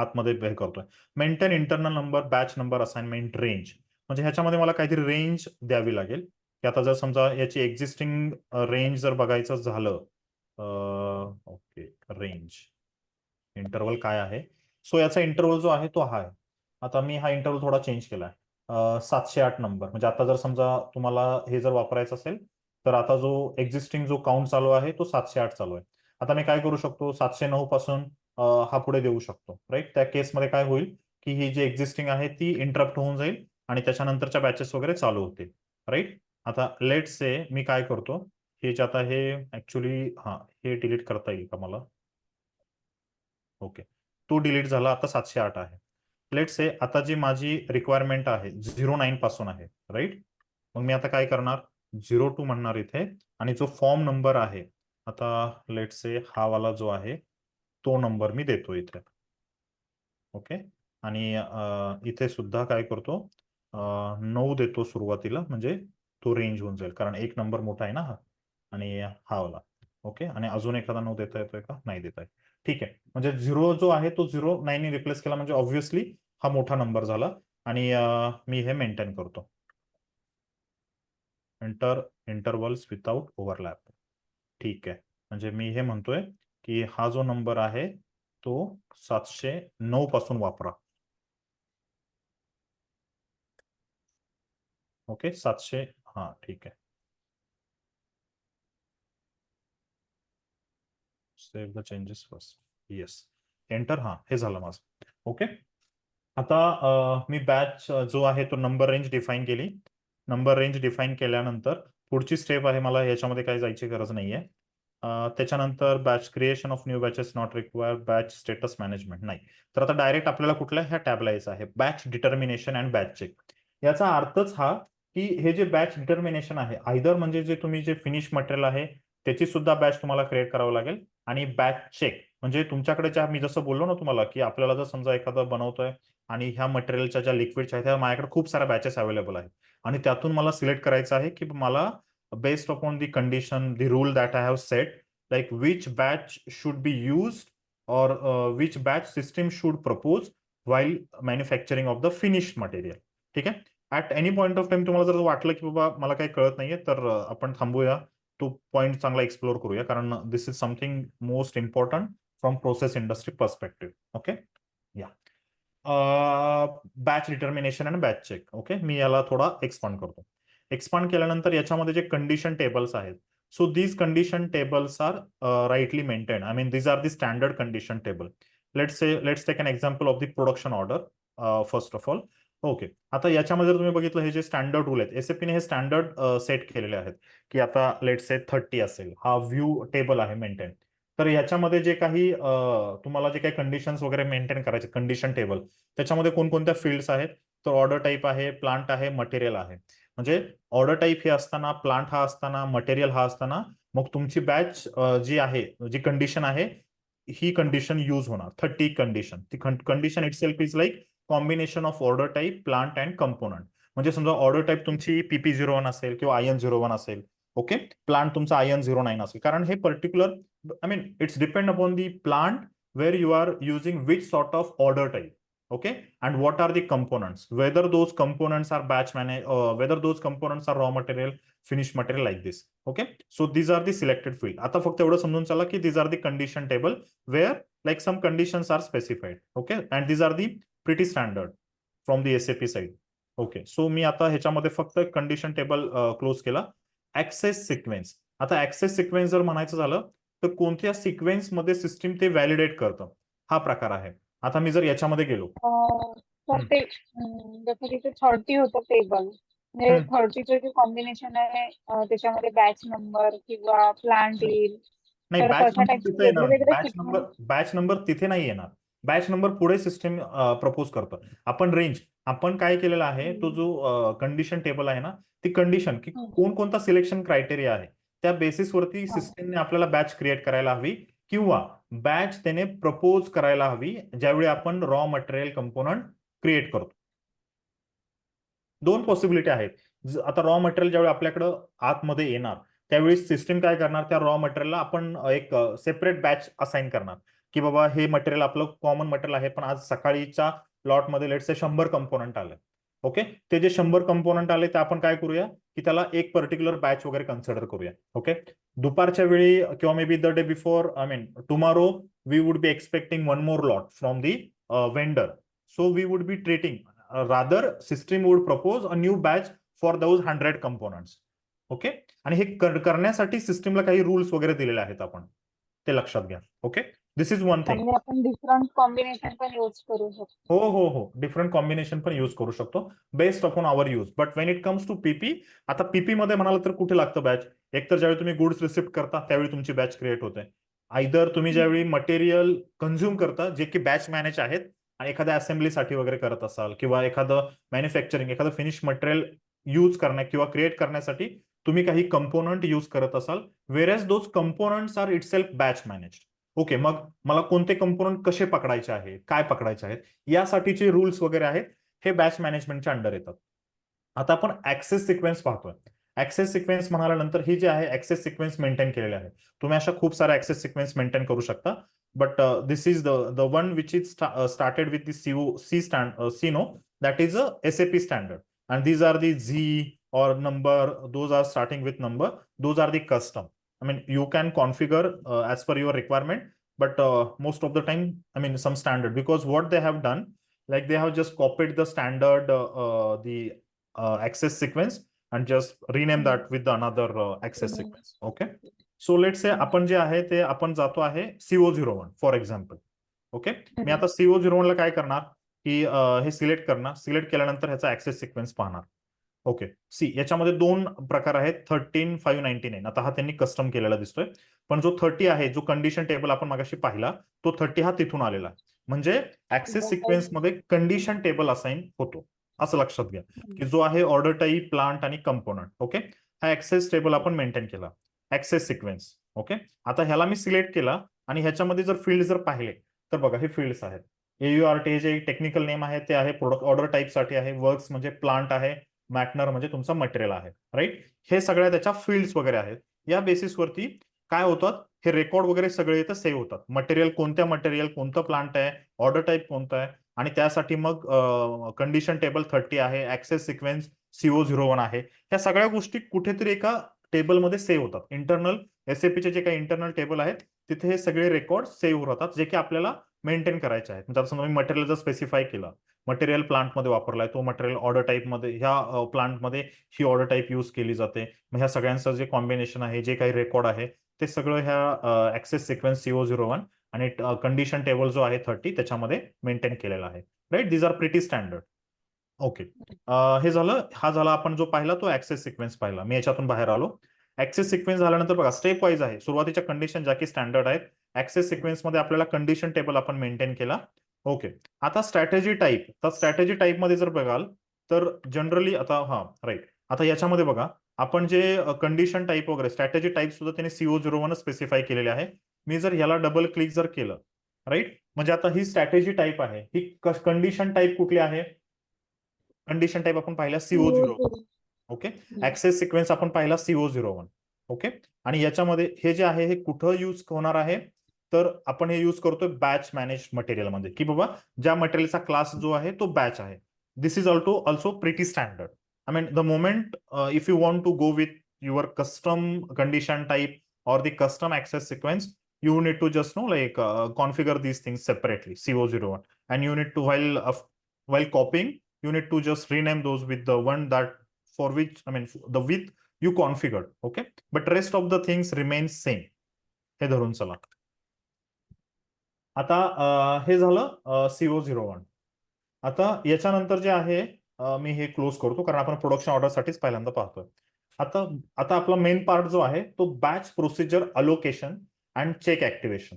आतमध्ये हे करतोय. Maintain internal number batch number assignment range, म्हणजे ह्याच्यामध्ये मला काहीतरी रेंज द्यावी लागेल की आता जर समजा याची एक्झिस्टिंग रेंज जर बघायचं झालं, ओके रेंज इंटरवल काय आहे, सो याचा इंटरवल जो आहे तो हा आहे. आता मी हा इंटरवल थोडा चेंज केलाय, 708 नंबर, म्हणजे आता जर समजा तुम्हाला हे जर वापरायचं असेल तर आता जो एक्झिस्टिंग जो काउंट चालू आहे तो 708 चालू आहे. आता मी काय करू शकतो? 709 पासून हा पुढे देऊ शकतो, राईट? त्या केसमध्ये काय होईल की ही जी एक्झिस्टिंग आहे ती इंटरप्ट होऊन जाईल आणि त्याच्यानंतरच्या बॅचेस वगैरे चालू होतील, राईट? आता लेट से मी काय करतो, हे जे आता हे ऍक्च्युली हे डिलीट करता येईल का मला? ओके, तो डिलीट झाला, आता 708 आहे. लेट से आता जी माझी रिक्वायरमेंट आहे 09 पासून आहे, राईट? मग मी आता काय करणार? 02 म्हणणार इथे, आणि जो फॉर्म नंबर आहे आता लेट से हा वाला जो आहे तो नंबर मी देतो इथे. ओके, आणि इथे सुद्धा काय करतो, 9 देतो सुरुवातीला, म्हणजे तो रेंज होऊन जाईल, कारण एक नंबर मोठा आहे ना हा, आणि हा वाला. ओके, आणि अजून एखादा 9 देता येतोय का? नाही देता येत. ठीक आहे, म्हणजे 0 जो आहे तो 09 रिप्लेस केला, म्हणजे ऑब्व्हियसली हा मोठा नंबर झाला, आणि मी हे मेंटेन करतो. Intervals without overlap. ठीक आहे, म्हणजे मी हे म्हणतोय की हा जो नंबर आहे तो 709 पासून वापरा. ओके, 700, ठीक आहे. Save the changes first, yes, enter. हे झालं माझं. ओके. आता मी बॅच जो आहे तो नंबर रेंज डिफाईन केली. नंबर रेंज डिफाईन केल्यानंतर पुढची स्टेप आहे, मला याच्यामध्ये काही जायची गरज नाहीये. त्याच्यानंतर batch creation of new batches not require, batch status management नाही. तर आता डायरेक्ट आपल्याला कुठल्या ह्या टॅबला यायचं आहे, batch determination and batch check. याचा अर्थच हा की हे जे बॅच डिटर्मिनेशन आहे, आयदर म्हणजे जे तुम्ही जे फिनिश मटेरियल आहे त्याची सुद्धा बॅच तुम्हाला क्रिएट करावं लागेल, आणि बॅच चेक म्हणजे तुमच्याकडे ज्या, मी जसं बोललो ना तुम्हाला, की आपल्याला जर समजा एखादं बनवतोय आणि ह्या मटेरियलच्या ज्या लिक्विडच्या आहेत त्या माझ्याकडे खूप साऱ्या बॅचेस अवेलेबल आहेत, आणि त्यातून मला सिलेक्ट करायचं आहे की मला based upon the condition, the rule that I have set, like which batch should be used और which batch system should propose while manufacturing of the finished material. ठीक आहे. At any point of time तुम्हाला जर वाटलं की बाबा मला काही कळत नाहीये, तर आपण थांबूया, तो पॉईंट चांगला एक्सप्लोर करूया, कारण दिस is something most important from process industry perspective. Okay. या बॅच डिटर्मिनेशन आणि बॅच चेक. ओके, मी याला थोडा एक्सपांड करतो. एक्सपांड केल्यानंतर याच्यामध्ये जे कंडिशन टेबल्स आहेत, so these condition tables R rightly maintain. I mean these are the standard condition table. Let's take an example of the production order first of all. Okay. आता याच्यामध्ये जर तुम्ही बघितलं, हे जे स्टँडर्ड रूल आहेत, एसएपीने हे स्टँडर्ड सेट केलेले आहेत, की आता लेट्स से 30 असेल, हा व्ह्यू टेबल आहे मेंटेन. तर याच्यामध्ये जे काही तुम्हाला जे काही कंडिशन्स वगैरे मेंटेन करायचे, कंडिशन टेबल, त्याच्यामध्ये कोणकोणत्या फील्ड्स आहेत, तर ऑर्डर टाईप आहे, प्लांट आहे, मटेरियल आहे. म्हणजे ऑर्डर टाईप हे असताना, प्लांट हा असताना, मटेरियल हा असताना, मग तुमची बॅच जी आहे, जी कंडिशन आहे, ही कंडिशन यूज होणार. 30 कंडिशन. ती condition it self is like combination of order type, plant and component. म्हणजे समजा ऑर्डर टाईप तुमची PP01 असेल किंवा IN01 असेल. ओके. प्लांट तुमचा IN09 असेल, कारण हे particular, I mean, it's depend upon the plant where you are using which sort of order type. Okay. And what are the components? Whether those components are batch managed, whether those components are raw material, finished material, like this. Okay. So these are the selected field. आता फक्त एवढं समजून चला की these are the condition table where like some conditions are specified. Okay. And these are the pretty standard from the SAP side. Okay. So मी आता ह्याच्यामध्ये फक्त condition table close केला. Access sequence. आता ऍक्सेस सिक्वेन्स जर म्हणायचं झालं, तर कोणत्या सिक्वेन्स मध्ये सिस्टीम ते व्हॅलिडेट करतं, हा प्रकार आहे. आता मी जर याच्यामध्ये गेलो, तर ते जसं तिथे 30 होतं टेबल, म्हणजे 30चे जे कॉम्बिनेशन आहे त्याच्यामध्ये बॅच नंबर किंवा प्लांट येईल, नाही, तर बॅच तशा नंबर टाईपचे तिथे येणार नाही. वेगवेगळे सिक्वेन्स. बॅच नंबर तिथे नाही येणार. बॅच नंबर पुढे सिस्टीम प्रपोज करतं. आपण काय केलेलं आहे, तो जो कंडिशन टेबल आहे ना, ती कंडिशन की कोणकोणता सिलेक्शन क्रायटेरिया आहे, त्या बेसिसवरती सिस्टीमने आपल्याला बॅच क्रिएट करायला हवी, किंवा बॅच त्याने प्रपोज करायला हवी ज्यावेळी आपण रॉ मटेरियल कंपोनंट क्रिएट करतो. दोन पॉसिबिलिटी आहेत. आता रॉ मटेरियल ज्यावेळी आपल्याकडं आतमध्ये येणार, त्यावेळी सिस्टीम काय करणार, त्या रॉ मटेरियलला आपण एक सेपरेट बॅच असाइन करणार, की बाबा हे मटेरियल आपलं कॉमन मटेरियल आहे, पण आज सकाळीच्या लॉटमध्ये लेट्स से 100 कंपोनंट आले. ओके. ते जे 100 कंपोनंट आले ते आपण काय करूया, की त्याला एक पर्टिक्युलर बॅच वगैरे कन्सिडर करूया. ओके. दुपारच्या वेळी किंवा maybe the day before, I mean tomorrow, we would be expecting one more lot from the vendor. So we would be treating, rather system would propose a new batch for those 100 components. Okay. आणि हे करण्यासाठी सिस्टीमला काही rules वगैरे दिलेले आहेत, आपण ते लक्षात घ्या. Okay. This is one thing. म्हणजे आपण डिफरंट कॉम्बिनेशन पण यूज करू शकतो. हो, डिफरंट कॉम्बिनेशन पण यूज करू शकतो, based upon our use. But when it comes to PP, आता पीपी मध्ये म्हणाल तर कुठे लागतं बॅच, एक तर ज्यावेळी तुम्ही गुड्स रिसिप्ट करता त्यावेळी तुमची बॅच क्रिएट होते. आयदर तुम्ही ज्यावेळी मटेरियल कन्झ्युम करता, जे की बॅच मॅनेज आहेत, आणि एखाद्या असेंब्लीसाठी वगैरे करत असाल, किंवा एखादं मॅन्युफॅक्चरिंग, एखादं फिनिश मटेरियल यूज करण्या किंवा क्रिएट करण्यासाठी तुम्ही काही कंपोनंट यूज करत असाल, whereas those components are itself batch manage. Okay. मग मला कोणते कंपोनंट कसे पकडायचे आहे, काय पकडायचे आहेत, यासाठीचे रूल्स वगैरे आहेत, हे बॅच मॅनेजमेंटच्या अंडर येतात. आता आपण ऍक्सेस सिक्वेन्स पाहतोय. ऍक्सेस सिक्वेन्स म्हणाल्यानंतर ही जे आहे ऍक्सेस सिक्वेन्स मेंटेन केलेले आहे. तुम्ही अशा खूप साऱ्या ऍक्सेस सिक्वेन्स मेंटेन करू शकता, but this is the one which is started with the CNO, that is a SAP standard, and these are the Z or number, those are starting with number, those are the custom. I mean, you can configure as per your requirement, but most of the time, I mean, some standard, because what they have done, like they have just copied the standard, the access sequence, and just rename that with another access sequence. Okay. So let's say आपण जे आहे ते आपण जातो आहे CO01 for example. Okay. मी आता CO01 काय करणार की हे सिलेक्ट करणार, सिलेक्ट केल्यानंतर ह्याचा ऍक्सेस सिक्वेन्स पाहणार. ओके. सी याच्यामध्ये दोन प्रकार आहेत, 13,599. आता हा त्यांनी कस्टम केलेला दिसतोय, पण जो 30 आहे, जो कंडिशन टेबल आपण मगाशी पाहिला, तो 30 हा तिथून आलेला आहे. म्हणजे ऍक्सेस सिक्वेन्स मध्ये कंडिशन टेबल असाइन होतो, असं लक्षात घ्या की जो आहे ऑर्डर टाईप, प्लांट आणि कंपोनंट. ओके. हा ऍक्सेस टेबल आपण मेंटेन केला, ऍक्सेस सिक्वेन्स. ओके. आता ह्याला मी सिलेक्ट केला आणि ह्याच्यामध्ये जर फील्ड जर पाहिले तर बघा हे फील्ड्स आहेत. AURT जे टेक्निकल नेम आहे ते आहे, प्रोडक्ट ऑर्डर टाईपसाठी आहे, वर्क्स म्हणजे प्लांट आहे, मॅटनर म्हणजे तुमचा मटेरियल आहे. राईट. हे सगळ्या त्याच्या फील्ड्स वगैरे आहेत. या बेसिसवरती काय होतात, हे रेकॉर्ड वगैरे सगळे इथं सेव्ह होतात. मटेरियल कोणतं प्लांट आहे, ऑर्डर टाईप कोणतं आहे, आणि त्यासाठी मग कंडिशन टेबल 30 आहे, ऍक्सेस सिक्वेन्स CO01 आहे. ह्या सगळ्या गोष्टी कुठेतरी एका टेबलमध्ये सेव्ह होतात. इंटरनल SAPचे जे काही इंटरनल टेबल आहेत तिथे हे सगळे रेकॉर्ड सेव्ह राहतात, जे की आपल्याला मेंटेन करायचे आहेत. म्हणजे आता समजा मी मटेरियल जर स्पेसिफाय केलं, मटेरियल प्लांटमध्ये वापरलाय, तो मटेरियल ऑर्डर टाईपमध्ये, ह्या प्लांटमध्ये ही ऑर्डर टाईप यूज केली जाते. मग ह्या सगळ्यांचं जे कॉम्बिनेशन आहे, जे काही रेकॉर्ड आहे, ते सगळं ह्या ऍक्सेस सिक्वेन्स CO01 आणि कंडिशन टेबल जो आहे 30 त्याच्यामध्ये मेंटेन केलेला आहे. Right. These are pretty standard. Okay. हे झालं, हा झाला आपण जो पाहिला तो ऍक्सेस सिक्वेन्स पाहिला. मी याच्यातून बाहेर आलो. ऍक्सेस सिक्वेन्स झाल्यानंतर बघा स्टेप वाईज आहे. सुरुवातीच्या कंडिशन ज्या की स्टँडर्ड आहेत, ऍक्सेस सिक्वेन्स मध्ये आपल्याला कंडिशन टेबल आपण मेंटेन केला. ओके. आता स्ट्रॅटेजी टाईप, तर स्ट्रॅटेजी टाईप मध्ये जर बघाल तर जनरली आता हा राईट, आता याच्यामध्ये बघा आपण जे कंडिशन टाईप वगैरे स्ट्रॅटेजी टाईप सुद्धा त्याने CO01 स्पेसिफाय केलेले आहे. मी जर याला डबल क्लिक जर केलं, राईट, म्हणजे आता ही स्ट्रॅटेजी टाईप आहे. ही कंडिशन टाईप कुठली आहे, कंडिशन टाईप आपण पाहिला CO01. ओके. ऍक्सेस सिक्वेन्स आपण पाहिला CO01. ओके. आणि याच्यामध्ये हे जे आहे हे कुठं यूज होणार आहे, तर आपण हे यूज करतोय बॅच मॅनेज मटेरियल मध्ये, की बाबा ज्या मटेरियलचा क्लास जो आहे तो बॅच आहे. This is also pretty standard. I mean the moment if you want to go with your custom condition type or the custom access sequence, you need to just know like configure these things separately, CO01, and you need to while copying you need to just rename those with the one that for which I mean the with you configured. Okay. But rest of the things remains same. हे धरून चला. आता हे झालं CO01. आता याच्यानंतर जे आहे मी हे क्लोज करतो, कारण आपण प्रोडक्शन ऑर्डर साठीच पहिल्यांदा पाहतोय. आता आता आपला मेन पार्ट जो आहे तो batch procedure allocation and check activation.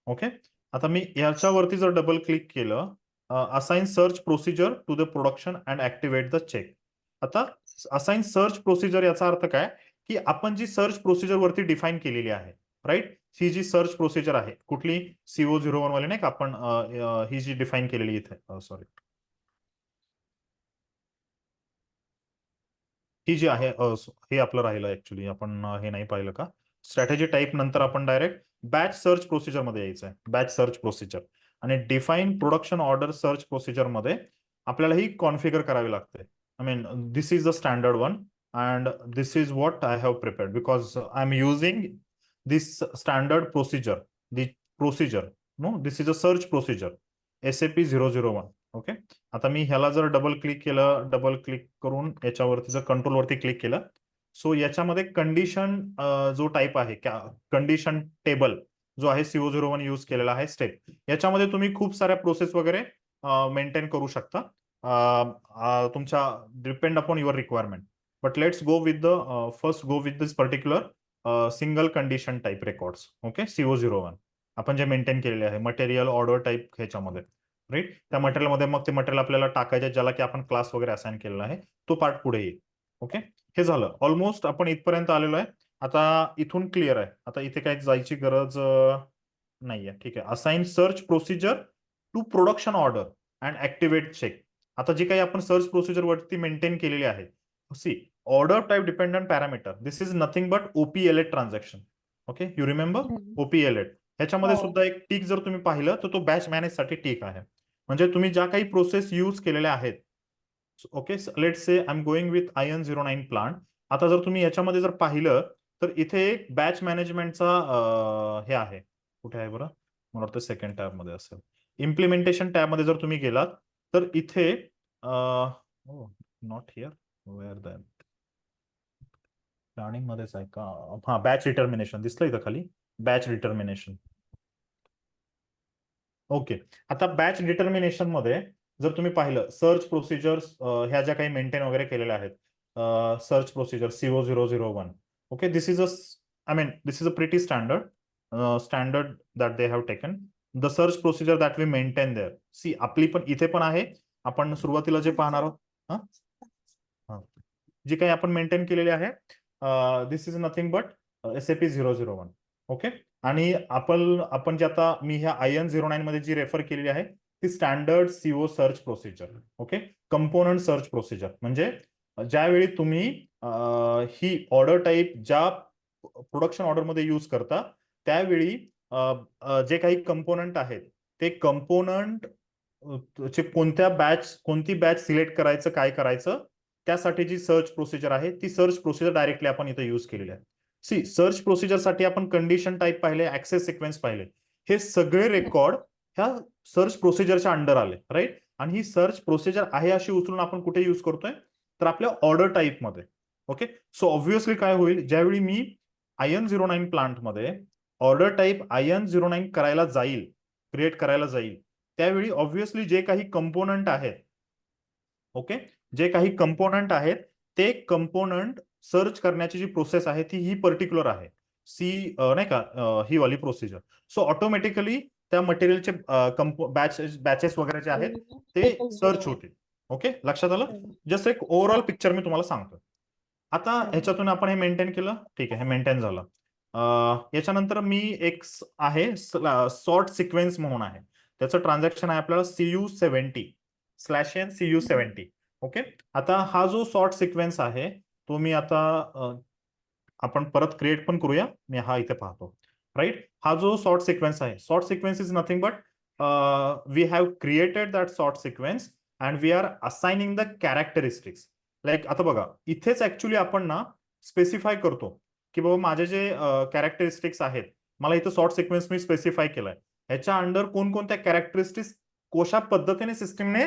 Okay. आता मी याच्यावरती जर डबल क्लिक केलं, assign search procedure to the production and activate the check. आता असाइन सर्च प्रोसिजर याचा अर्थ काय, की आपण जी सर्च प्रोसिजर वरती डिफाईन केलेली आहे, राईट, ही जी सर्च प्रोसिजर आहे कुठली CO01 वाली नाही का, आपण ही जी डिफाईन केलेली इथे, सॉरी, ही जी आहे हे आपलं राहिलं ऍक्च्युली, आपण हे नाही पाहिलं का, स्ट्रॅटेजी टाईप नंतर आपण डायरेक्ट बॅच सर्च प्रोसिजर मध्ये यायचं आहे. बॅच सर्च प्रोसिजर आणि define production order search procedure मध्ये आपल्याला ही कॉन्फिगर करावी लागते. I mean this is the standard one and this is what I have prepared because I am using this standard procedure, the procedure, no, this is a search procedure SAP 001. Okay. आता मी ह्याला जर double click केलं, double click करून याच्यावरती जर control वरती click केलं, सो याच्यामध्ये कंडिशन जो टाईप आहे, कंडिशन टेबल जो आहे CO01 यूज केलेला आहे स्टेप, याच्यामध्ये तुम्ही खूप साऱ्या प्रोसेस वगैरे मेंटेन करू शकता तुमच्या depend upon your requirement. But let's go with the first go with this particular single condition type records. Okay. CO01 आपण जे मेंटेन केलेले आहे मटेरियल ऑर्डर टाईप ह्याच्यामध्ये, राईट, त्या मटेरियलमध्ये मग ते मटेरियल आपल्याला टाकायचे ज्याला की आपण क्लास वगैरे असाइन केलेला आहे, तो पार्ट पुढे येईल. ओके. हे झालं, ऑलमोस्ट आपण इथपर्यंत आलेलो आहे. आता इथून क्लिअर आहे. आता इथे काही जायची गरज नाहीये. ठीक आहे. Assign search procedure to production order and activate check. आता जी काही आपण सर्च प्रोसिजर वरती मेंटेन केलेली आहे, see order type dependent parameter, this is nothing but OPLA transaction. Okay. You remember OPLA. ह्याच्यामध्ये हो. सुद्धा एक टिक जर तुम्ही पाहिलं तर तो बॅच मॅनेज साठी टिक आहे. म्हणजे तुम्ही ज्या काही प्रोसेस यूज केलेल्या आहेत, okay, let's say I am going with IN09 plant. आता जर तुम्ही याच्यामध्ये जर पाहिलं तर इथे एक बॅच मॅनेजमेंटचा हे आहे, कुठे आहे बरं, मला वाटतं सेकंड टॅब मध्ये असेल, इम्प्लिमेंटेशन टॅब मध्ये जर तुम्ही गेलात तर इथे not here, where that, planning मध्येच आहे का, हा बॅच डिटर्मिनेशन दिसलं इथं खाली, बॅच डिटर्मिनेशन. ओके. आता बॅच डिटर्मिनेशन मध्ये जर तुम्ही पाहिलं सर्च प्रोसिजर्स ह्या ज्या काही मेंटेन वगैरे केलेल्या आहेत, search procedure CO001. Okay, this is this is a pretty standard that they have taken. The search procedure that we maintain there. See आपली पण इथे पण आहे. आपण सुरुवातीला जे पाहणार आहोत, हा? हा. जी काही आपण मेंटेन केलेली आहे, this is nothing but SAP 001. Okay. आणि आपण जे आता मी ह्या IN09 मध्ये जी रेफर केलेली आहे ती standard CO search procedure. Okay, component search procedure म्हणजे ज्यावेळी तुम्ही ही ऑर्डर टाईप ज्या प्रोडक्शन ऑर्डरमध्ये यूज करता त्यावेळी जे काही कंपोनंट आहेत ते कंपोनंट कोणती बॅच सिलेक्ट करायचं, काय करायचं, त्यासाठी जी सर्च प्रोसिजर आहे ती सर्च प्रोसिजर डायरेक्टली आपण इथे यूज केलेली आहे. सी सर्च प्रोसिजरसाठी आपण कंडिशन टाईप पाहिले, ऍक्सेस सिक्वेन्स पाहिले, हे सगळे रेकॉर्ड ह्या सर्च प्रोसिजरच्या अंडर आले, राईट. आणि ही सर्च प्रोसिजर आहे अशी उचलून आपण कुठे यूज करतोय, तर आपल्या ऑर्डर टाईपमध्ये. ओके, सो ऑब्व्हियसली काय होईल, ज्यावेळी मी IN09 प्लांटमध्ये ऑर्डर टाईप IN09 करायला जाईल, क्रिएट करायला जाईल, त्यावेळी ऑब्व्हियसली जे काही कंपोनंट आहेत, ओके, जे काही कंपोनंट आहेत ते कंपोनंट सर्च करण्याची जी प्रोसेस आहे ती ही पर्टिक्युलर आहे. सी नाही का, ही वाली प्रोसिजर. सो ऑटोमॅटिकली त्या मटेरियलचे बॅचेस वगैरे जे आहेत ते सर्च होतील. ओके, लक्षात आलं. जस्ट एक ओव्हरऑल पिक्चर मी तुम्हाला सांगतो. आता ह्याच्यातून आपण हे मेंटेन केलं, ठीक आहे, हे मेंटेन झालं. याच्यानंतर मी एक आहे सॉर्ट सिक्वेन्स म्हणून आहे, त्याचं ट्रान्झॅक्शन आहे आपल्याला CU70/N CU70. ओके, आता हा जो सॉर्ट सिक्वेन्स आहे तो मी आता आपण परत क्रिएट पण करूया. मी हा इथे पाहतो, राईट. हा जो सॉर्ट सिक्वेन्स आहे, sort sequence is nothing but we have created that sort sequence and we are assigning the characteristics. Like आता बघा इथेच ऍक्च्युली आपण ना स्पेसिफाय करतो की बाबा माझे जे कॅरेक्टरिस्टिक्स आहेत, मला इथं सॉर्ट सिक्वेन्स मी स्पेसिफाय केलाय, ह्याच्या अंडर कोणकोणत्या कॅरेक्टरिस्टिक्स कशा पद्धतीने सिस्टीमने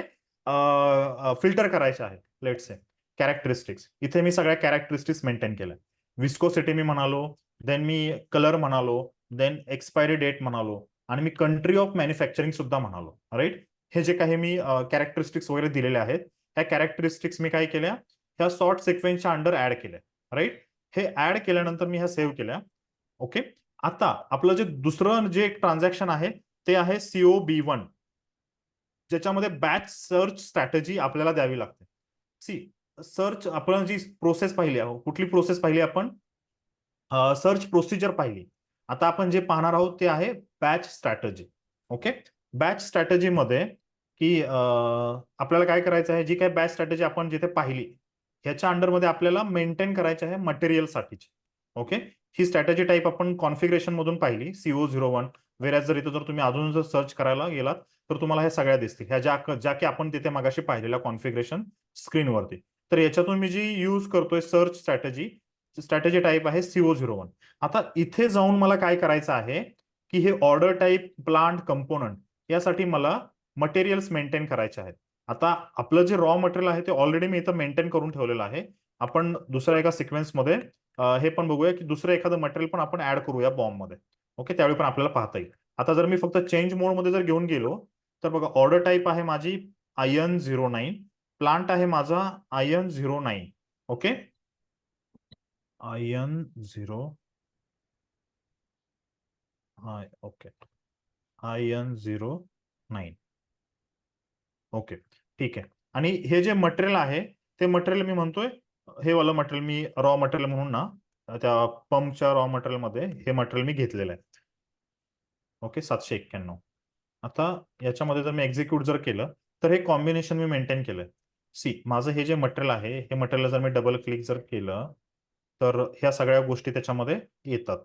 फिल्टर करायचे आहेत. लेट्स से कॅरेक्टरिस्टिक्स, इथे मी सगळ्या कॅरेक्टरिस्टिक्स मेंटेन केल्या. विस्कोसिटी मी म्हणालो, देन मी कलर म्हणालो, देन एक्सपायरी डेट म्हणालो, आणि मी कंट्री ऑफ मॅन्युफॅक्चरिंग सुद्धा म्हणालो, राईट. हे जे काही मी कॅरेक्टरिस्टिक्स वगैरे दिलेले आहेत, ह्या कॅरेक्टरिस्टिक्स मी काय केल्या, ह्या सॉर्ट सिक्वेन्सच्या अंडर ऍड केल्या, राईट. हे ऍड केल्यानंतर मी ह्या सेव्ह केल्या. ओके, आता आपलं जे दुसरं जे एक ट्रान्झॅक्शन आहे ते आहे COB1, ज्याच्यामध्ये बॅच सर्च स्ट्रॅटेजी आपल्याला द्यावी लागते. सी सर्च आपण जी प्रोसेस पाहिली आहे, कुठली प्रोसेस पाहिली आपण, सर्च प्रोसिजर पाहिली. आता आपण जे पाहणार आहोत ते आहे बॅच स्ट्रॅटेजी. ओके, बॅच स्ट्रॅटेजीमध्ये की आपल्याला काय करायचं आहे, जी काही बॅच स्ट्रॅटेजी आपण जिथे पाहिली ह्याच्या अंडरमध्ये आपल्याला मेंटेन करायची आहे मटेरियलसाठीची. ओके, ही स्ट्रॅटेजी टाईप आपण कॉन्फिगरेशन मधून पाहिली CO01. वेरॅज जर इथं जर तुम्ही अजून जर सर्च करायला गेलात तर तुम्हाला हे सगळ्या दिसतील, ह्या ज्या की आपण तिथे मगाशी पाहिलेल्या कॉन्फिगरेशन स्क्रीनवरती. तर याच्यातून मी जी यूज करतोय सर्च स्ट्रॅटेजी टाईप आहे CO01. आता इथे जाऊन मला काय करायचं आहे की हे ऑर्डर टाईप प्लांट कंपोनंट यासाठी मला मटेरियल्स मेंटेन करायचे आहेत. आता आपलं जे रॉ मटेरियल आहे ते ऑलरेडी मी इथं मेंटेन करून ठेवलेलं आहे. आपण दुसऱ्या एका सिक्वेन्समध्ये हे पण बघूया की दुसरं एखादं मटेरियल पण आपण ऍड करूया बॉम्बमध्ये. ओके, त्यावेळी पण आपल्याला पाहता येईल. आता जर मी फक्त चेंज मोडमध्ये जर घेऊन गेलो तर बघा ऑर्डर टाईप आहे माझी IN09, प्लांट आहे माझा IN09. Okay, IN09. Okay, IN09. Okay, ठीक आहे. आणि हे जे मटेरियल आहे ते मटेरियल मी म्हणतोय, हे वाला मटेरियल मी रॉ मटेरियल म्हणून ना त्या पंपच्या रॉ मटेरियल मध्ये हे मटेरियल मी घेतलेलं आहे. ओके, 791. आता याच्यामध्ये जर मी एक्झिक्यूट जर केलं तर हे कॉम्बिनेशन मी मेंटेन केलंय. सी माझं हे जे मटेरियल आहे हे मटेरियल जर मी डबल क्लिक जर केलं तर ह्या सगळ्या गोष्टी त्याच्यामध्ये येतात.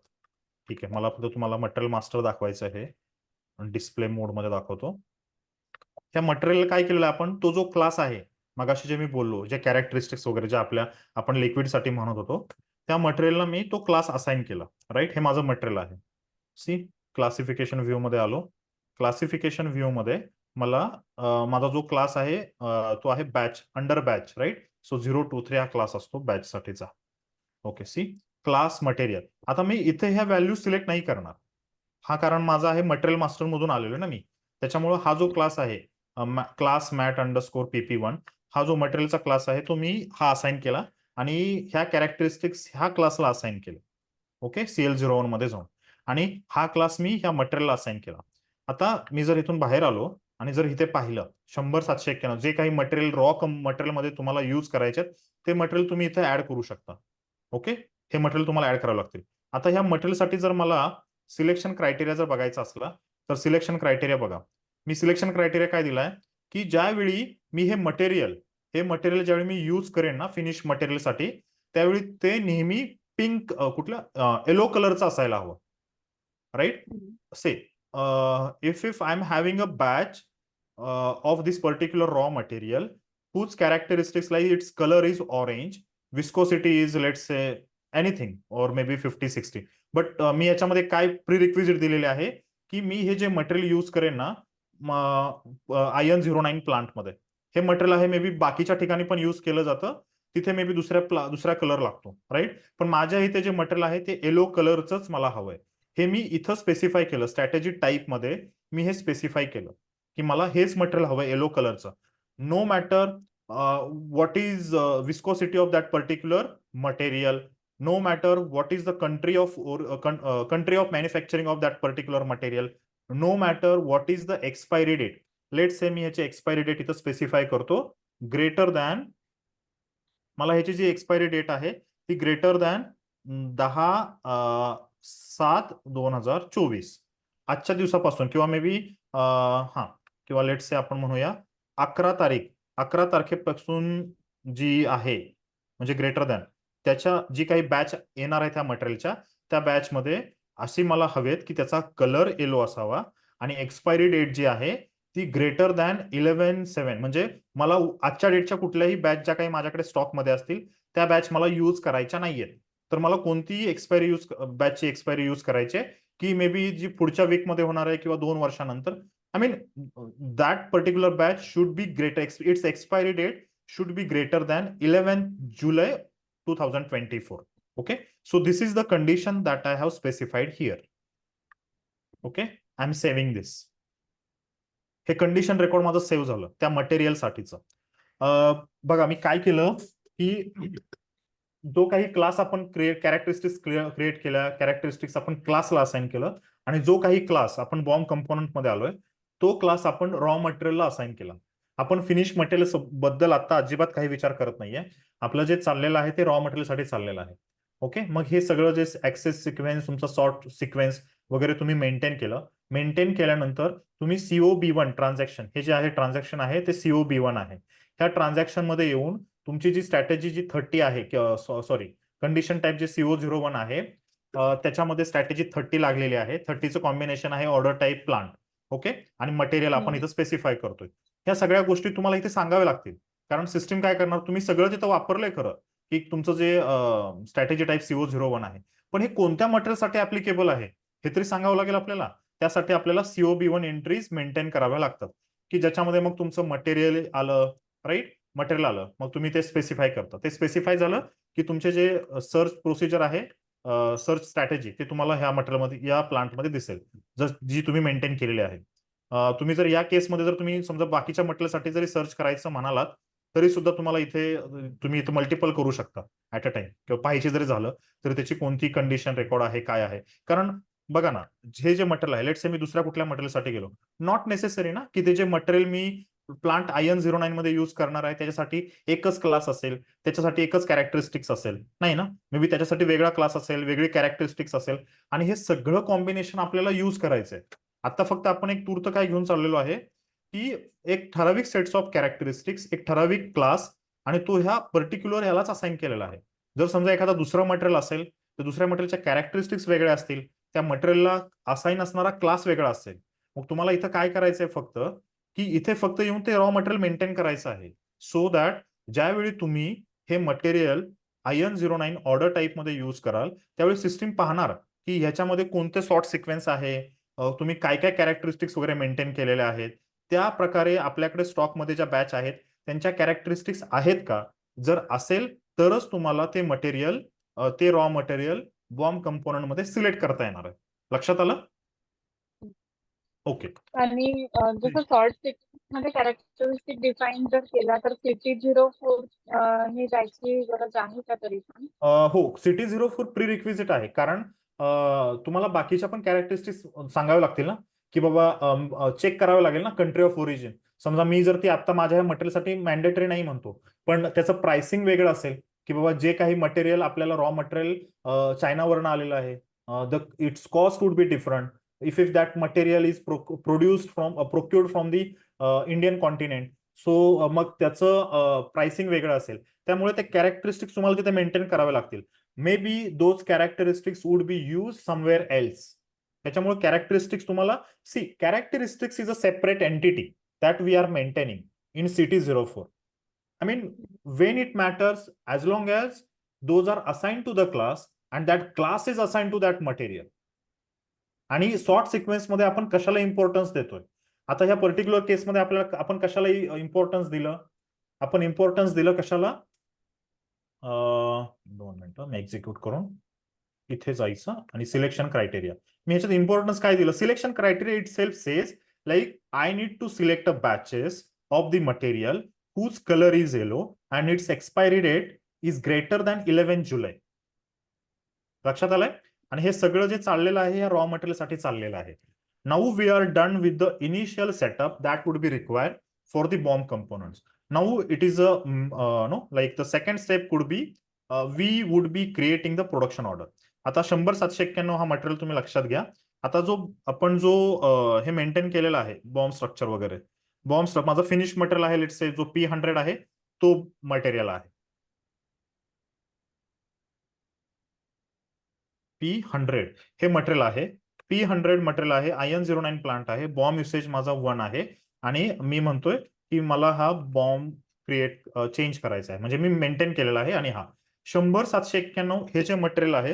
ठीक आहे, मला फक्त तुम्हाला मटेरियल मास्टर दाखवायचं आहे, डिस्प्ले मोड मध्ये दाखवतो. त्या मटेरियल काय केलेलं आपण, तो जो क्लास आहे मगाशी जे मी बोललो, जे कॅरेक्टरिस्टिक्स वगैरे जे आपण लिक्विडसाठी म्हणत होतो, त्या मटेरियलला मी तो क्लास असाइन केला, राईट. हे माझं मटेरियल आहे. सी क्लासिफिकेशन व्ह्यू मध्ये आलो. क्लासिफिकेशन व्ह्यू मध्ये मला माझा जो क्लास आहे तो आहे batch, under batch, right. So 023 हा क्लास असतो बॅच साठीचा. Okay, see class material. आता मी इथे ह्या व्हॅल्यू सिलेक्ट नाही करणार, हा कारण माझा आहे मटेरियल मास्टर मधून आलेलो ना मी, त्याच्यामुळे हा जो क्लास आहे क्लास मॅट अंडरस्कोर PP1 हा जो मटेरियलचा क्लास आहे तो मी हा असाइन केला आणि ह्या कॅरेक्टरिस्टिक्स ह्या क्लासला असाइन केले. ओके, CL01 मध्ये जाऊन आणि हा क्लास मी ह्या मटेरियलला असाइन केला. आता मी जर इथून बाहेर आलो आणि जर इथे पाहिलं 100 791 जे काही मटेरियल मटेरियल मध्ये तुम्हाला युज करायचे ते मटेरियल तुम्ही इथे ऍड करू शकता. ओके, हे मटेरियल तुम्हाला ऍड करावं लागतील. आता ह्या मटेरियलसाठी जर मला सिलेक्शन क्रायटेरिया जर बघायचा असला तर सिलेक्शन क्रायटेरिया बघा. मी सिलेक्शन क्रायटेरिया काय दिलाय की ज्यावेळी मी हे मटेरियल ज्यावेळी मी युज करेन ना फिनिश मटेरियलसाठी त्यावेळी ते नेहमी पिंक कुठल्या येलो कलरचा असायला हवं. Right, say if I am having a batch of this particular raw material whose characteristics like its color is orange, viscosity is let's say anything or maybe 50-60. But मी याच्यामध्ये काय प्री रिक्विजिट दिलेले आहे की मी हे जे मटेरियल युज करेन ना IN09 प्लांटमध्ये हे मटेरियल आहे मे बी बाकीच्या ठिकाणी पण युज केलं जातं तिथे मे बी दुसऱ्या कलर लागतो राईट. पण माझ्या इथे जे मटेरियल आहे ते येलो कलरचंच मला हवंय. हे मी इथं स्पेसिफाय केलं स्ट्रॅटेजी टाईप मध्ये मी हे स्पेसिफाय केलं की मला हेच मटेरियल हवं येलो कलरचं. No matter what is viscosity of that particular material, no matter what is the country of manufacturing of that particular material, no matter what is the expiry date. Let's say मी ह्याची expiry date इथं specify करतो greater than मला ह्याची जी expiry date आहे ती greater than 10/7/2024 आजच्या दिवसापासून किंवा मे बी हा किंवा लेट्स से आपण म्हणूया 11 तारखेपासून जी आहे म्हणजे ग्रेटर दॅन त्याच्या जी काही बॅच येणार आहे त्या मटेरियलच्या त्या बॅचमध्ये अशी मला हवेत की त्याचा कलर येलो असावा आणि एक्सपायरी डेट जी आहे ती ग्रेटर दॅन 11/7 म्हणजे मला आजच्या डेटच्या कुठल्याही बॅच ज्या काही माझ्याकडे स्टॉकमध्ये असतील त्या बॅच मला यूज करायच्या नाहीयेत. तर मला कोणतीही बॅचची एक्सपायरी यूज करायची की मे बी जी पुढच्या वीकमध्ये होणार आहे किंवा 2 वर्षानंतर. I mean, that particular batch should be greater. Its expiry date should be greater than 11th July 2024. Okay. So this is the condition that I have specified here. Okay. I'm saving this. हे condition record माझं save झालं त्या मटेरियलसाठीचं. बघा मी काय केलं की जो काही क्लास आपण कॅरेक्टरिस्टिक्स क्रिएट केल्या कॅरेक्टरिस्टिक्स आपण क्लासला असाइन केलं आणि जो काही क्लास आपण बॉम्ब कंपोनंट मध्ये आलोय तो क्लास आपण रॉ मटेरियलला असाइन केला. आपण फिनिश मटेरियल बद्दल आता अजिबात काही विचार करत नाहीये. आपलं जे चाललेलं आहे ते रॉ मटेरियलसाठी चाललेलं आहे. ओके, मग हे सगळं जे ऍक्सेस सिक्वेन्स तुमचा सॉर्ट सिक्वेन्स वगैरे तुम्ही मेंटेन केलं. मेंटेन केल्यानंतर तुम्ही COB1 ट्रान्झॅक्शन हे जे आहे ट्रान्झॅक्शन आहे ते COB1 आहे. ह्या ट्रान्झॅक्शन मध्ये येऊन तुमची जी स्ट्रॅटेजी जी 30 आहे सॉरी कंडिशन टाईप जे CO01 आहे त्याच्यामध्ये स्ट्रॅटेजी 30 लागलेली आहे. 30चं कॉम्बिनेशन आहे ऑर्डर टाईप प्लांट. ओके, आणि मटेरियल आपण इथं स्पेसिफाय करतोय. ह्या सगळ्या गोष्टी तुम्हाला इथे सांगाव्या लागतील कारण सिस्टीम काय करणार तुम्ही सगळं तिथं वापरलंय खरं की तुमचं जे स्ट्रॅटेजी टाईप CO01 आहे पण हे कोणत्या मटेरियलसाठी ऍप्लिकेबल आहे हे तरी सांगावं लागेल आपल्याला. त्यासाठी आपल्याला COB1 एंट्रीज मेंटेन कराव्या लागतात की ज्याच्यामध्ये मग तुमचं मटेरियल आलं राईट. मटेरियल आलं मग तुम्ही ते स्पेसिफाय करता. ते स्पेसिफाय झालं की तुमचे जे सर्च प्रोसिजर आहे सर्च स्ट्रॅटेजी ते तुम्हाला ह्या मटेरियलमध्ये या प्लांटमध्ये दिसेल जी तुम्ही मेंटेन केलेली आहे. तुम्ही जर या केसमध्ये जर तुम्ही समजा बाकीच्या मटेरियलसाठी जरी सर्च करायचं म्हणालात तरी सुद्धा तुम्हाला तुम्ही इथे मल्टिपल करू शकता ऍट अ टाइम किंवा पाहिजे जरी झालं तरी त्याची कोणती कंडिशन रेकॉर्ड आहे काय आहे. कारण बघा ना हे जे मटेरियल आहे लेट्स से मी दुसऱ्या कुठल्या मटेरियलसाठी गेलो नॉट नेसेसरी ना की ते जे मटेरियल मी प्लांट IN09 मध्ये युज करणार आहे त्याच्यासाठी एकच क्लास असेल त्याच्यासाठी एकच कॅरेक्टरिस्टिक्स असेल नाही ना. मे बी त्याच्यासाठी वेगळा क्लास असेल वेगळी कॅरेक्टरिस्टिक्स असेल आणि हे सगळं कॉम्बिनेशन आपल्याला युज करायचंय. आता फक्त आपण एक तूर्त काय घेऊन चाललेलो आहे की एक ठराविक सेट्स ऑफ कॅरेक्टरिस्टिक्स एक ठराविक क्लास आणि तो ह्या पर्टिक्युलर ह्यालाच असाइन केलेला आहे. जर समजा एखादा दुसरा मटेरियल असेल तर दुसऱ्या मटेरियलच्या कॅरेक्टरिस्टिक्स वेगळ्या असतील त्या मटेरियलला असाइन असणारा क्लास वेगळा असेल. मग तुम्हाला इथं काय करायचंय फक्त की इथे फक्त येऊन ते रॉ मटेरियल मेंटेन करायचं आहे सो दॅट ज्यावेळी तुम्ही हे मटेरियल IN09 ऑर्डर टाईप मध्ये युज कराल त्यावेळी सिस्टीम पाहणार की ह्याच्यामध्ये कोणते सॉर्ट सिक्वेन्स आहे तुम्ही काय काय कॅरेक्टरिस्टिक्स वगैरे मेंटेन केलेल्या आहेत त्या प्रकारे आपल्याकडे स्टॉकमध्ये ज्या बॅच आहेत त्यांच्या कॅरेक्टरिस्टिक्स आहेत का. जर असेल तरच तुम्हाला ते रॉ मटेरियल बॉम्ब कंपोनंट मध्ये सिलेक्ट करता येणार आहे. लक्षात आलं. ओके. आणि जसं सॉर्ट सिक्वेन्स मध्ये कॅरेक्टरिस्टिक डिफाईन जर केला तर CT04 हे जायची गरज आहे का तरी पण? हो, CT04 प्री रिक्विजिट आहे, कारण तुम्हाला बाकीच्या पण कॅरेक्टरिस्टिक्स सांगावे लागतील ना, की बाबा चेक करावे लागेल ना कंट्री ऑफ ओरिजिन. समजा मी जर ती आता माझ्या मटेरियलसाठी मॅन्डेटरी नाही म्हणतो, पण त्याचं प्राइसिंग वेगळं असेल, की बाबा जे काही मटेरियल आपल्याला रॉ मटेरियल चायनावरनं आलेलं आहे, it's cost would be different if that material is produced from procured from the Indian continent. So मग त्याचं प्राइसिंग वेगळं असेल. त्यामुळे ते कॅरेक्टरिस्टिक्स तुम्हाला तिथे मेंटेन करावे लागतील. Maybe those characteristics would be use somewhere else. त्याच्यामुळे कॅरेक्टरिस्टिक्स तुम्हाला characteristics is a separate entity that we are maintaining in CT04. I mean, when it matters, as long as those are assigned to the class and that class is assigned to that material. आणि sort sequence मध्ये आपण कशाला importance देतोय? आता ह्या particular केसमध्ये आपल्याला आपण कशाला इम्पॉर्टन्स दिलं? आपण इम्पॉर्टन्स दिलं कशाला? 2 मिनिटं मी एक्झिक्यूट करून इथे जायचं आणि सिलेक्शन क्रायटेरिया. मी ह्याच्यात इम्पॉर्टन्स काय दिलं? Selection criteria itself says like I need to select a batches of the material whose color is yellow and its expiry date is greater than 11 जुलै. लक्षात आलंय? आणि हे सगळं जे चाललेलं आहे या रॉ मटेरियलसाठी चाललेलं आहे. Now we are done with the initial setup that would be required for the BOM components. Now it is no like the second step could be we would be creating the production order. आता 100-791 हा material तुम्ही लक्षात घ्या. आता जो हे maintain केलेला आहे बॉम्ब स्ट्रक्चर वगैरे, बॉम्ब स्ट्रक्चर माझं फिनिश मटेरियल आहे, लेट्स से जो P100 आहे तो मटेरियल आहे. P100 हे मटेरियल आहे. P100 मटेरियल आहे. IN09 प्लांट आहे. बॉम्ब युसेज माझा 1 आहे आणि मी म्हणतोय की मला हा बॉम्ब चेंज करायचा आहे, म्हणजे मी मेंटेन केलेला आहे. आणि हा 100-791 हे जे मटेरियल आहे,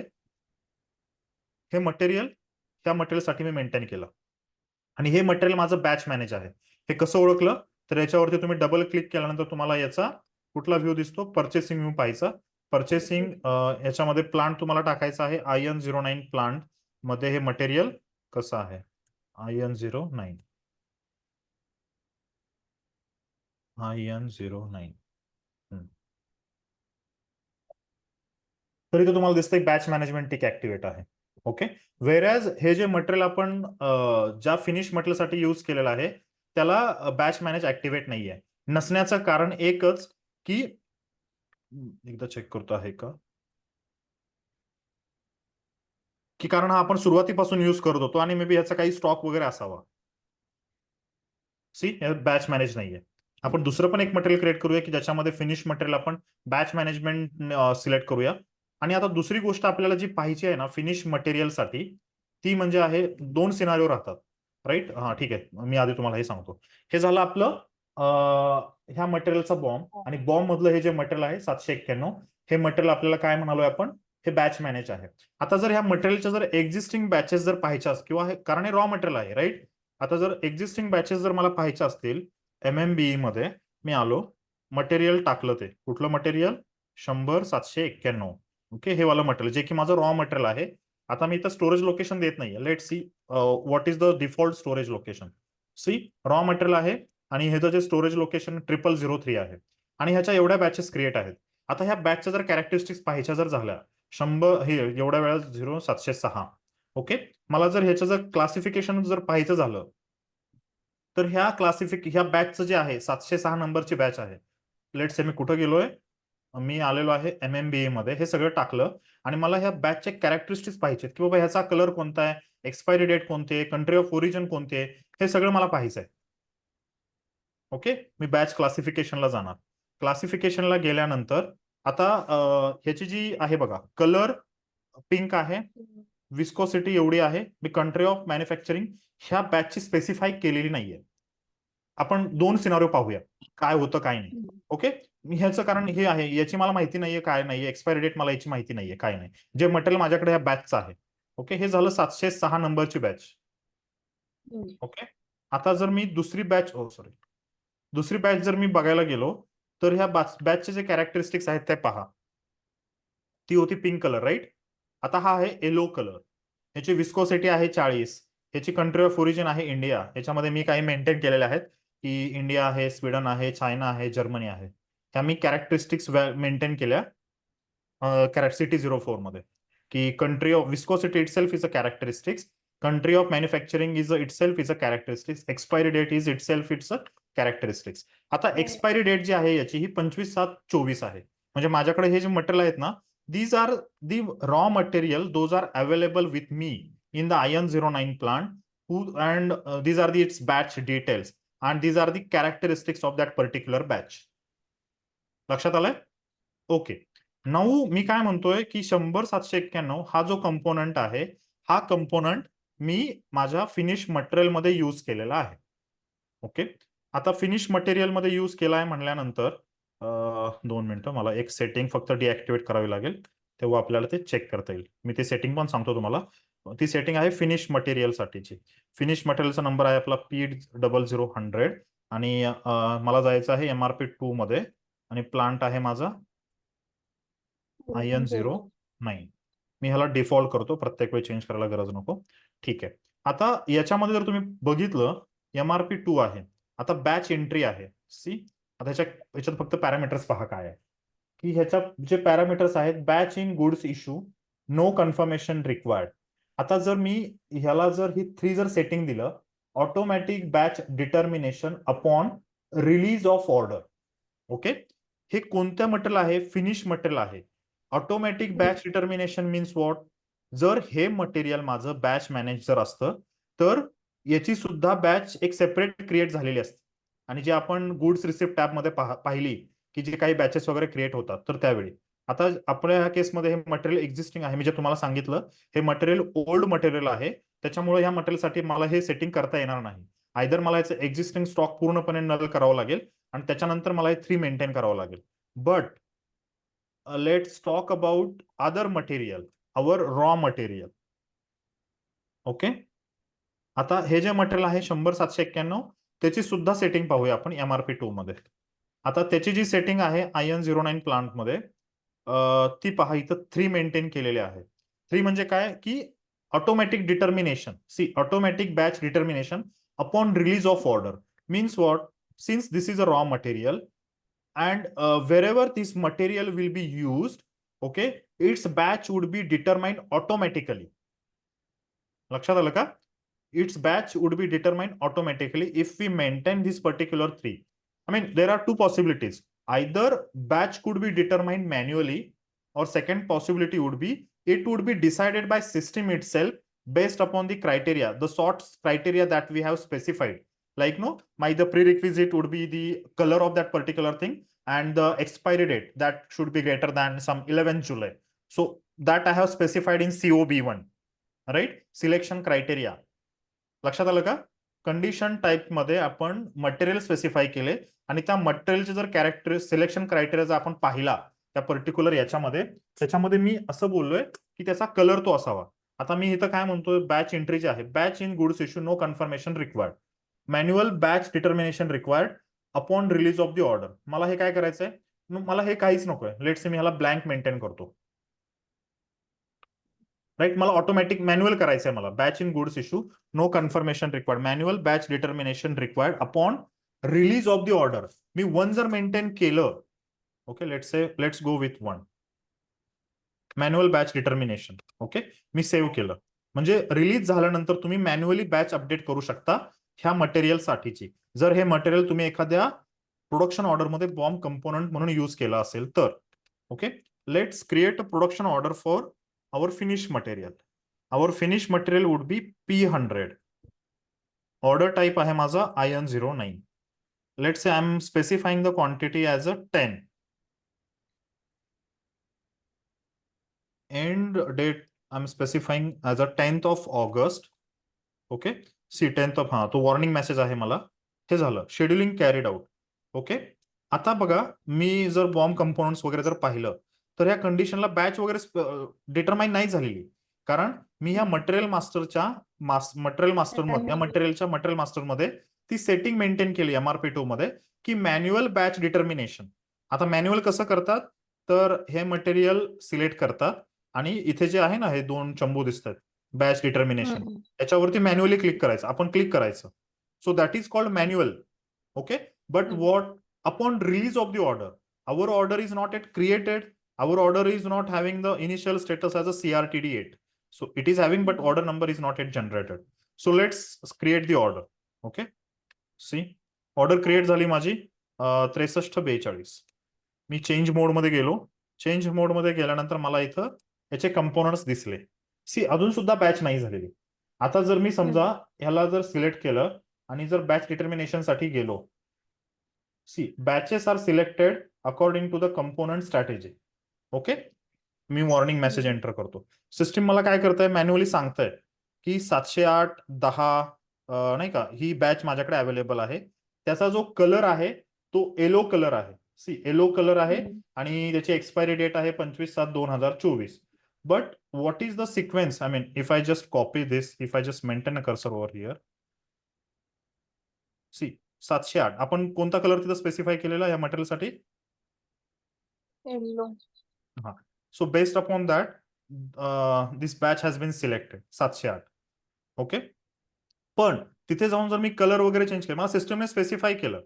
हे मटेरियल त्या मटेरियलसाठी मी मेंटेन केलं आणि हे मटेरियल माझं बॅच मॅनेज आहे. हे कसं ओळखलं? तर याच्यावरती तुम्ही डबल क्लिक केल्यानंतर तुम्हाला याचा कुठला व्ह्यू दिसतो? पर्चेसिंग व्ह्यू पाहायचा. पर्चेसिंग याच्यामध्ये प्लांट तुम्हाला टाकायचा आहे. IN09 प्लांट मध्ये हे मटेरियल कसं आहे? IN09 तरी तो तुम्हाला दिसतंय बॅच मॅनेजमेंट टिक ऍक्टिव्हेट आहे. ओके. व्हेरॅज हे जे मटेरियल आपण ज्या फिनिश मटेरियलसाठी यूज केलेलं आहे त्याला बॅच मॅनेज ऍक्टिव्हेट नाहीये. नसण्याचं कारण एकच की एकदा चेक करतो आहे का, की कारण हा आपण सुरुवातीपासून यूज करत होतो आणि मे बी याचा काही स्टॉक वगैरे असावा. बॅच मॅनेज नाहीये. आपण दुसरं पण एक मटेरियल क्रिएट करूया की ज्याच्यामध्ये फिनिश मटेरियल आपण बॅच मॅनेजमेंट सिलेक्ट करूया. आणि आता दुसरी गोष्ट आपल्याला जी पाहिजे आहे ना फिनिश मटेरियलसाठी, ती म्हणजे आहे 2 सिनारिओ राहतात. राईट? हा ठीक आहे, मी आधी तुम्हाला हे सांगतो. हे झालं आपलं ह्या मटेरियलचा बॉम्ब, आणि बॉम्ब मधलं हे जे मटेरियल आहे 791 हे मटेरियल आपल्याला काय म्हणालोय आपण? हे बॅच मॅनेज आहे. आता जर ह्या मटेरियलच्या जर एक्झिस्टिंग बॅचेस जर पाहायच्या किंवा कारण हे रॉ मटेरियल आहे, राईट? आता जर एक्झिस्टिंग बॅचेस जर मला पाहायच्या असतील, MMBE मध्ये मी आलो, मटेरियल टाकलं, ते कुठलं मटेरियल? 100-791. ओके, हे वाला मटेरियल जे की माझं रॉ मटेरियल आहे. आता मी इथं स्टोरेज लोकेशन देत नाहीये. Let see what is the default storage location. Raw material आहे आणि ह्याचं जे स्टोरेज लोकेशन 0003 आहे आणि ह्याच्या एवढ्या बॅचेस क्रिएट आहेत. आता ह्या बॅचच्या जर कॅरेक्टरिस्टिक्स पाहायच्या जर झाल्या 100 हे एवढ्या वेळा 0706. ओके, मला जर ह्याचं जर क्लासिफिकेशन जर पाहायचं झालं तर ह्या बॅचचं जे आहे 706 नंबरची बॅच आहे. लेट से मी कुठं गेलोय? मी आलेलो आहे MMBA मध्ये. हे सगळं टाकलं आणि मला ह्या बॅचचे कॅरेक्टरिस्टिक्स पाहिजेत की बाबा ह्याचा कलर कोणता आहे, एक्सपायरी डेट कोणती आहे, कंट्री ऑफ ओरिजिन कोणती आहे, हे सगळं मला पाहायचंय. ओके, मी बॅच क्लासिफिकेशनला जाणार. क्लासिफिकेशनला गेल्यानंतर आता ह्याची जी आहे बघा, कलर पिंक आहे, विस्कोसिटी एवढी आहे. मी कंट्री ऑफ मॅन्युफॅक्चरिंग ह्या बॅचची स्पेसिफाय केलेली नाहीये. आपण 2 सिनारिओ पाहूया काय होतं काय नाही. ओके, ह्याचं कारण हे आहे, याची मला माहिती नाहीये काय नाहीये, एक्सपायरी डेट मला याची माहिती नाहीये, काय नाही. जे मटेरियल माझ्याकडे ह्या बॅचचं आहे. ओके, हे झालं 706 नंबरची बॅच. ओके, आता जर मी दुसरी बॅच जर मी बघायला गेलो तर ह्या बॅचचे जे कॅरेक्टरिस्टिक्स आहेत ते पहा. ती होती पिंक कलर, राईट? आता हा आहे येलो कलर. ह्याची विस्कोसिटी आहे 40, ह्याची कंट्री ऑफ ओरिजिन आहे इंडिया. याच्यामध्ये मी काही मेंटेन केलेले आहेत की इंडिया आहे, स्वीडन आहे, चायना आहे, जर्मनी आहे. ह्या मी कॅरेक्टरिस्टिक्स मेंटेन केल्या सिटी 04 मध्ये, की country of viscosity itself is a characteristics, country of manufacturing is itself is a characteristics, expiry date is itself it's a characteristics. आता एक्सपायरी डेट जी आहे याची ही 25/7/24 आहे. म्हणजे माझ्याकडे हे जे मटेरियल आहेत ना, these are the raw material, those are available with me in the IN09 plant, and these are the its batch details, and these are the characteristics of that particular batch. लक्षात आलंय? Okay. Now मी काय म्हणतोय की 100/791 हा जो component आहे, हा component मी माझ्या फिनिश मटेरियल मध्ये यूज केलेला आहे. ओके. आता फिनिश मटेरियल मध्ये यूज केलाय म्हणल्यानंतर 2 मिनिटं, मला एक सेटिंग फक्त डिऍक्टिव्हेट करावी लागेल, तेव्हा आपल्याला ते चेक करता येईल. मी ते सेटिंग पण सांगतो तुम्हाला. ती सेटिंग आहे फिनिश मटेरियल साठीची. फिनिश मटेरियलचा नंबर आहे आपला P0000 आणि मला जायचं आहे MRP2 मध्ये आणि प्लांट आहे माझा IN09. मी ह्याला डिफॉल्ट करतो, प्रत्येक वेळी चेंज करायला गरज नको. ठीक आहे. आता याच्यामध्ये जर तुम्ही बघितलं, MRP2 आहे. आता बॅच एंट्री आहे. सी, आता ह्याच्यात फक्त पॅरामीटर्स पहा काय आहे, की ह्याच्यात जे पॅरामीटर्स आहेत, batch in goods issue, no confirmation required. आता जर मी ह्याला जर ही 3 जर सेटिंग दिलं, automatic batch determination upon release of order. Okay. हे कोणतं मटेरियल आहे? फिनिश मटेरियल आहे. Automatic batch determination means what? जर हे मटेरियल माझं बॅच मॅनेजर असतं तर याची सुद्धा बॅच एक सेपरेट क्रिएट झालेली असते. आणि जे आपण गुड्स रिसिप्ट टॅब मध्ये पाहिली की जे काही बॅचेस वगैरे क्रिएट होतात, तर त्यावेळी आता आपल्या ह्या केसमध्ये हे मटेरियल एक्झिस्टिंग आहे. मी जे तुम्हाला सांगितलं, हे मटेरियल ओल्ड मटेरियल आहे, त्याच्यामुळे ह्या मटेरियलसाठी मला हे सेटिंग करता येणार नाही. आयदर मला याचं एक्झिस्टिंग स्टॉक पूर्णपणे नल करावं लागेल आणि त्याच्यानंतर मला हे 3 मेंटेन करावं लागेल. But let's talk about other material, our raw material. Okay. आता हे जे मटेरियल आहे 100/791, त्याची सुद्धा सेटिंग पाहूया आपण MRP2 मध्ये. आता त्याची जी सेटिंग आहे IN09 प्लांट मध्ये, ती पहा, इथं 3 मेंटेन केलेले आहे. 3 म्हणजे काय, की automatic determination. See, automatic batch determination upon release of order means what? Since this is a raw material and wherever this material will be used, okay, its batch would be determined automatically. लक्षात आलं का? Its batch would be determined automatically if we maintain this particular 3. I mean, there are 2 possibilities. Either batch could be determined manually, or second possibility would be it would be decided by system itself based upon the criteria, the sort criteria that we have specified. Like, no, the prerequisite would be the color of that particular thing and the expiry date that should be greater than some 11th July. So that I have specified in COB1, right? Selection criteria. लक्षात आलं का? Condition type मध्ये आपण material specify केले आणि त्या मटेरियलचे जर character selection criteria जर आपण पाहिला त्या पर्टिक्युलर याच्यामध्ये, त्याच्यामध्ये मी असं बोललोय की त्याचा कलर तो असावा. आता मी इथं काय म्हणतोय, बॅच एंट्री जे आहे, batch in goods issue, no confirmation required, manual batch determination required upon release of the order. मला हे काय करायचंय? मला हे काहीच नकोय. लेट्स से मी ह्याला ब्लँक मेंटेन करतो. राईट, मला ऑटोमॅटिक मॅन्युअल करायचंय. मला batch in goods issue, no confirmation required, manual batch determination required upon release of the order. मी 1 जर मेंटेन केलं, okay, let's go with 1 manual batch determination. Okay, मी सेव्ह केलं. म्हणजे रिलीज झाल्यानंतर तुम्ही मॅन्युअली बॅच अपडेट करू शकता ह्या मटेरियल साठीची. जर हे मटेरियल तुम्ही एखाद्या प्रोडक्शन ऑर्डरमध्ये बॉम्ब कंपोनंट म्हणून यूज केला असेल तर. Okay, let's create a production order for our finished material. Our finished material would be P100. Order type आहे माझा IN09. Let's say I'm specifying the quantity as a 10. End date I'm specifying as a 10th of August. Okay. See, 10th of, तो warning message आहे मला. हे झालं. Scheduling carried out. Okay. आता बघा, मी जर बॉम्ब कंपोनंट्स वगैरे जर पाहिलं तर या कंडिशनला बॅच वगैरे डिटरमाइन नाही झालेली, कारण मी ह्या मटेरियल मास्टरच्या मटेरियल मास्टरमध्ये ती सेटिंग मेंटेन केली MRP2 मध्ये, की मॅन्युअल बॅच डिटर्मिनेशन. आता मॅन्युअल कसं करतात, तर हे मटेरियल सिलेक्ट करतात आणि इथे जे आहे ना, हे 2 चंबू दिसतात, बॅच डिटर्मिनेशन, याच्यावरती मॅन्युअली क्लिक करायचं, आपण क्लिक करायचं. So that is called manual. Okay, but what upon release of the order, our order is not yet created, our order is not having the initial status as a CRTD yet. So it is having, but order number is not yet generated. So let's create the order. Okay, see, order create झाली माझी 6342. मी change मोड मध्ये गेलो. Change मोड मध्ये गेल्यानंतर मला इथं याचे components दिसले. सी, अजून सुद्धा बॅच नाही झालेली. आता जर मी समजा ह्याला जर सिलेक्ट केलं आणि जर बॅच डिटर्मिनेशन साठी गेलो, see, batches are selected according to the component strategy. Okay, मी वॉर्निंग मेसेज एंटर करतो. सिस्टीम मला काय करताय, मॅन्युअली सांगताय की 708 10 नाही का, ही बॅच माझ्याकडे अवेलेबल आहे. त्याचा जो कलर आहे तो येलो कलर आहे. सी, येलो कलर आहे आणि त्याची एक्सपायरी डेट आहे 25/7/2024. But what is the sequence, I mean if I just copy this, if I just maintain a cursor over here, see 708 आपण कोणता कलर तिथं स्पेसिफाय केलेला या मटेरियलसाठी? येलो. हा, so based upon that this batch has been selected 708. Okay, पण तिथे जाऊन जर मी कलर वगैरे चेंज केला, मला सिस्टमने स्पेसिफाय केलं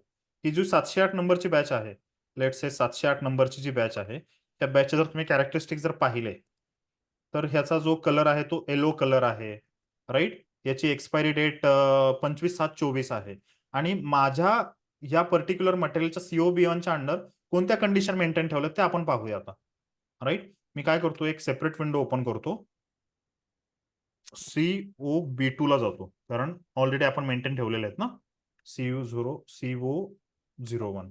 की जी 708 नंबरची बॅच आहे, लेट्स से 708 नंबरची जी बॅच आहे, त्या बॅचचे जर तुम्ही कॅरेक्टरिस्टिक जर पाहिले तर ह्याचा जो कलर आहे तो येलो कलर आहे, राईट. याची एक्सपायरी डेट 25/7/24 आहे. आणि माझ्या या पर्टिक्युलर मटेरियलच्या COB1च्या अंडर कोणत्या कंडिशन मेंटेन ठेवल्या ते आपण पाहूया आता, राईट. मी काय करतो, एक सेपरेट विंडो ओपन करतो, COB2 ला जातो, कारण ऑलरेडी आपण मेंटेन ठेवलेले आहेत ना, CO01.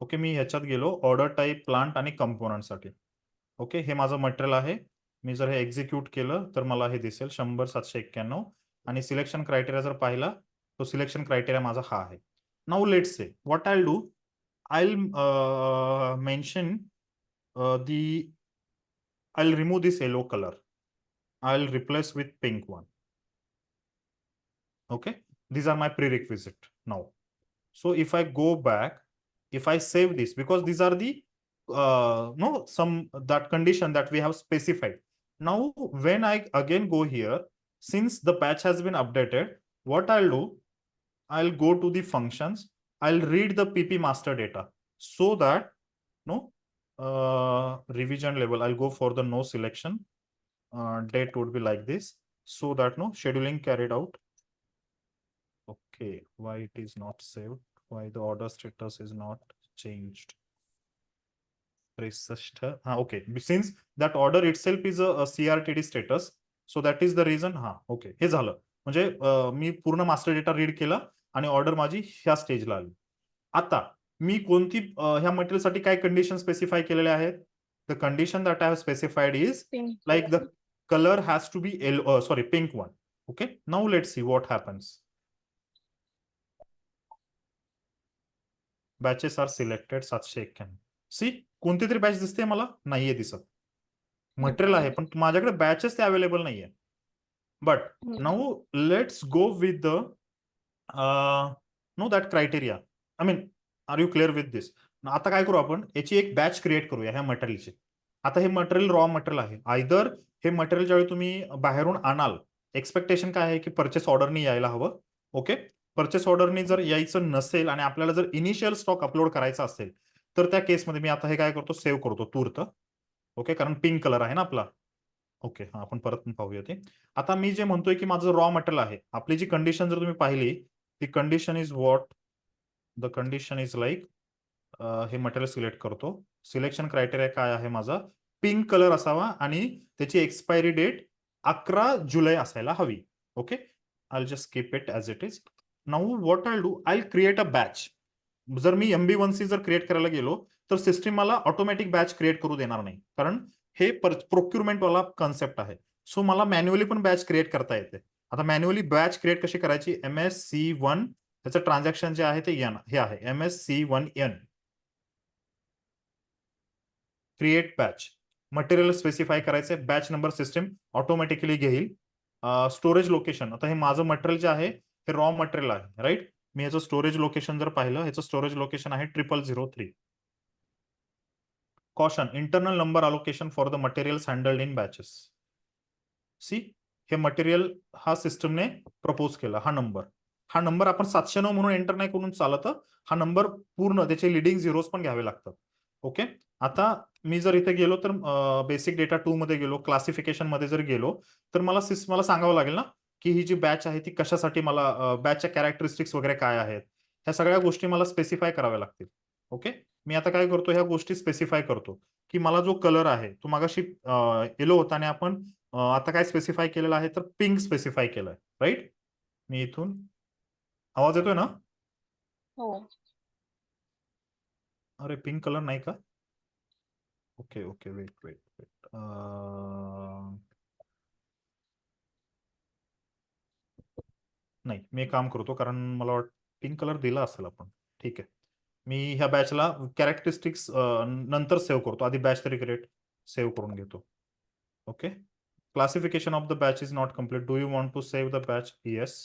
ओके, मी ह्याच्यात गेलो, ऑर्डर टाईप, प्लांट आणि कंपोनंट साठी. ओके, हे माझं मटेरियल आहे. मी जर हे एक्झिक्यूट केलं तर मला हे दिसेल 100/791. आणि सिलेक्शन क्रायटेरिया जर पाहिला तो सिलेक्शन क्रायटेरिया माझा हा आहे. Now let's say what I do, I mention I'll remove this yellow color. I'll replace with pink one. Okay, these are my prerequisite now. So if I go back, if I save this, because these are the that condition that we have specified. Now when I again go here, since the patch has been updated, what I'll do, I'll go to the functions, I'll read the PP master data, so that revision level, I'll go for the no selection. Date would be like this, so that scheduling carried out. Okay, why it is not saved? Why the order status is not changed? Okay, since that order itself is a CRTD status, so that is the reason. Okay, हे झालं. म्हणजे मी पूर्ण master data read केला आणि order माझी ह्या स्टेजला आली. आता मी कोणती ह्या मटेरियलसाठी काय कंडिशन स्पेसिफाय केलेले आहेत? The condition that I have specified is like the color has to be pink one. Okay, now let's see what happens. Batches are selected 791. C, कोणती तरी बॅच दिसते मला? नाहीये दिसत. मटेरियल आहे पण माझ्याकडे बॅचेस ते अवेलेबल नाहीये. But now let's go with the that criteria. I mean, are you clear with this? आता काय करू, आपण याची एक बॅच क्रिएट करूया ह्या मटेरियलची. आता हे मटेरियल रॉ मटेरियल आहे. आयदर हे मटेरियल ज्यावेळी तुम्ही बाहेरून आणाल, एक्सपेक्टेशन काय आहे की परचेस ऑर्डरनी यायला हवं. ओके, परचेस ऑर्डरनी जर यायचं नसेल आणि आपल्याला जर इनिशियल स्टॉक अपलोड करायचा असेल तर त्या केसमध्ये मी आता हे काय करतो, सेव्ह करतो तूर्त. ओके, कारण पिंक कलर आहे ना आपला. ओके, हा, आपण परत पाहूया ते. आता मी जे म्हणतोय की माझं रॉ मटेरियल आहे, आपली जी कंडिशन जर तुम्ही पाहिली, ती condition is what, the condition is like, हे मटेरियल सिलेक्ट करतो. सिलेक्शन क्रायटेरिया काय आहे माझा? पिंक कलर असावा आणि त्याची एक्सपायरी डेट 11 जुलै असायला हवी. Okay, I just keep it as it is. Now what I do, I create a batch. जर मी MB1C जर क्रिएट करायला गेलो तर सिस्टीम मला ऑटोमॅटिक बॅच क्रिएट करू देणार नाही, कारण हे प्रोक्युरमेंट वाला कॉन्सेप्ट आहे. सो मला मॅन्युअली पण बॅच क्रिएट करता येते. आता मॅन्युअली बॅच क्रिएट कशी करायची? MSC1, त्याचं ट्रान्झॅक्शन जे आहे ते हे आहे, MSC1N. Create batch, material specify करायचे, बॅच नंबर सिस्टीम ऑटोमॅटिकली घेईल. स्टोरेज लोकेशन, आता हे माझं मटेरियल जे आहे हे रॉ मटेरियल आहे, राईट. मी याचं स्टोरेज लोकेशन जर पाहिलं, ह्याचं स्टोरेज लोकेशन आहे 0003. Caution, internal number allocation for the materials handled in batches. See, हे मटेरियल हा सिस्टमने प्रपोज केला, हा नंबर आपण 709 म्हणून एंटर नाही करून चालत. हा नंबर पूर्ण त्याचे लिडिंग झिरोज पण घ्यावे लागतात. ओके. आता मी जर इथे गेलो तर बेसिक डेटा 2 मध्ये गेलो, क्लासिफिकेशन मध्ये जर गेलो तर मला सांगावं लागेल ना की ही जी बॅच आहे ती कशासाठी, मला बॅचच्या कॅरेक्टरिस्टिक्स वगैरे काय आहेत, ह्या सगळ्या गोष्टी मला स्पेसिफाय कराव्या लागतील. ओके. मी आता काय करतो, ह्या गोष्टी स्पेसिफाय करतो की मला जो कलर आहे तो मागाशी येलो होता आणि आपण आता काय स्पेसिफाय केलेलं आहे तर पिंक स्पेसिफाय केलंय, राईट. मी इथून आवाज येतोय ना? हो. अरे पिंक कलर नाही का? Okay okay, wait wait wait. नाही, मी एक काम करतो कारण मला वाटतं पिंक कलर दिला असेल आपण. ठीक आहे. मी ह्या बॅचला कॅरेक्टरिस्टिक्स नंतर सेव्ह करतो, आधी बॅच तरी क्रिएट सेव्ह करून घेतो. Okay. Classification of the batch is not complete. Do you want to save the batch? Yes.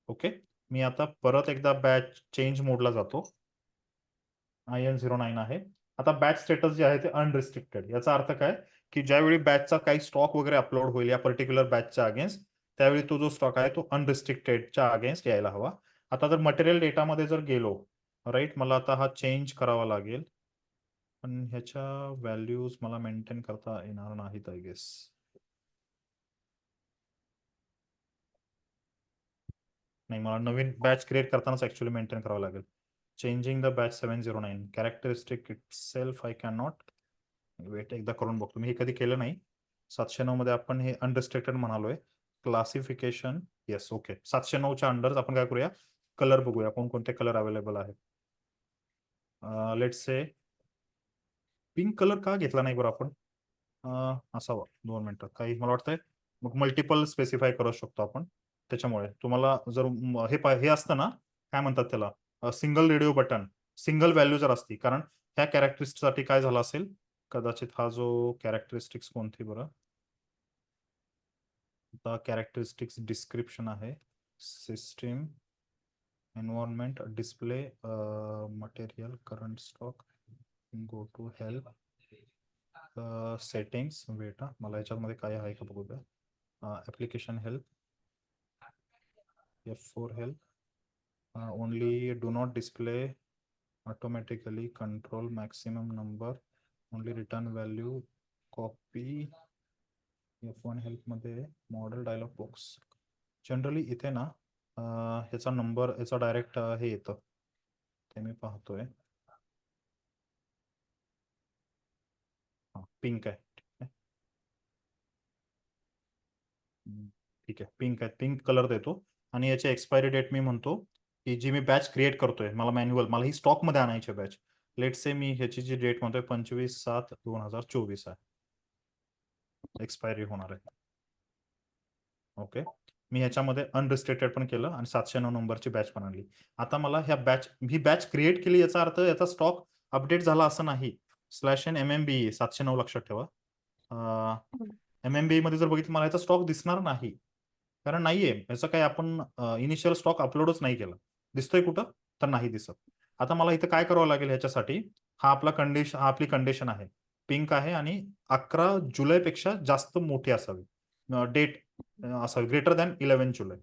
Okay. मी आता परत एकदा बॅच चेंज मोडला जातो. IN09 आहे. आता बॅच स्टेटस जे आहे ते अनरिस्ट्रिक्टेड. याचा अर्थ काय की ज्यावेळी बॅचचा काही स्टॉक वगैरे अपलोड होईल या पर्टिक्युलर बॅचच्या अगेन्स्ट, त्यावेळी तो जो स्टॉक आहे तो अनरिस्ट्रिक्टेडच्या अगेन्स्ट यायला हवा. आता जर मटेरियल डेटामध्ये जर गेलो, राईट, मला आता हा चेंज करावा लागेल, पण ह्याच्या व्हॅल्यूज मला मेंटेन करता येणार नाहीत आय गेस. नाही, मला नवीन बॅच क्रिएट करतानाच ऍक्च्युअली मेंटेन करावं लागेल. Changing the batch 709 characteristic itself I can not. Wait, एकदा करून बघतो. मी हे कधी केलं नाही. 709 मध्ये आपण हे अनरिस्ट्रिक्टेड म्हणालोय. Classification yes. ओके. 709च्या अंडर आपण काय करूया, कलर बघूया कोणकोणते कलर अवेलेबल आहेत. लेट्स से पिंक कलर का घेतला नाही बरं आपण? असावा. 2 मिनिटं. काही मला वाटतंय मग मल्टिपल स्पेसिफाय करू शकतो आपण. त्याच्यामुळे तुम्हाला जर हे असतं ना, काय म्हणतात त्याला, single radio button, single value जर असती, कारण ह्या कॅरेक्टरिस्टिकसाठी काय झालं असेल कदाचित, हा जो कॅरेक्टरिस्टिक्स कोणती बरं, द कॅरेक्टरिस्टिक्स डिस्क्रिप्शन आहे, system environment display material current stock, go to help settings. Wait, मला याच्यामध्ये काय आहे का बघू द्या. Application help, F4 help, only do not display automatically, control maximum number, only return value, copy. F1 help मध्ये model dialogue box. Generally इथे ना ह्याचा नंबर, याचा डायरेक्ट हे येतं, ते मी पाहतोय. पिंक आहे. ठीक आहे, पिंक आहे. पिंक कलर देतो आणि याची एक्सपायरी डेट मी म्हणतो की जी मी बॅच क्रिएट करतोय, मला ही स्टॉक मध्ये आणायची बॅच. लेट से मी ह्याची जी डेट म्हणतोय 25/7/2024 आहे, एक्सपायरी होणार आहे. ओके. मी ह्याच्यामध्ये अनरिस्ट्रिक्टेड पण केलं आणि 709 नंबरची बॅच पण आणली. आता मला ही बॅच क्रिएट केली, याचा अर्थ याचा स्टॉक अपडेट झाला असं नाही. /MMBE 709 लक्षात ठेवा. MMBE मध्ये जर बघितलं मला याचा स्टॉक दिसणार नाही, कारण नाहीये याचा काही आपण इनिशियल स्टॉक अपलोडच नाही केला. दिसतोय कुठं तर नाही दिसत. आता मला इथं काय करावं लागेल ह्याच्यासाठी, हा आपली कंडिशन आहे, पिंक आहे आणि 11 जुलैपेक्षा जास्त मोठी असावी डेट, असावी ग्रेटर दॅन 11 जुलै.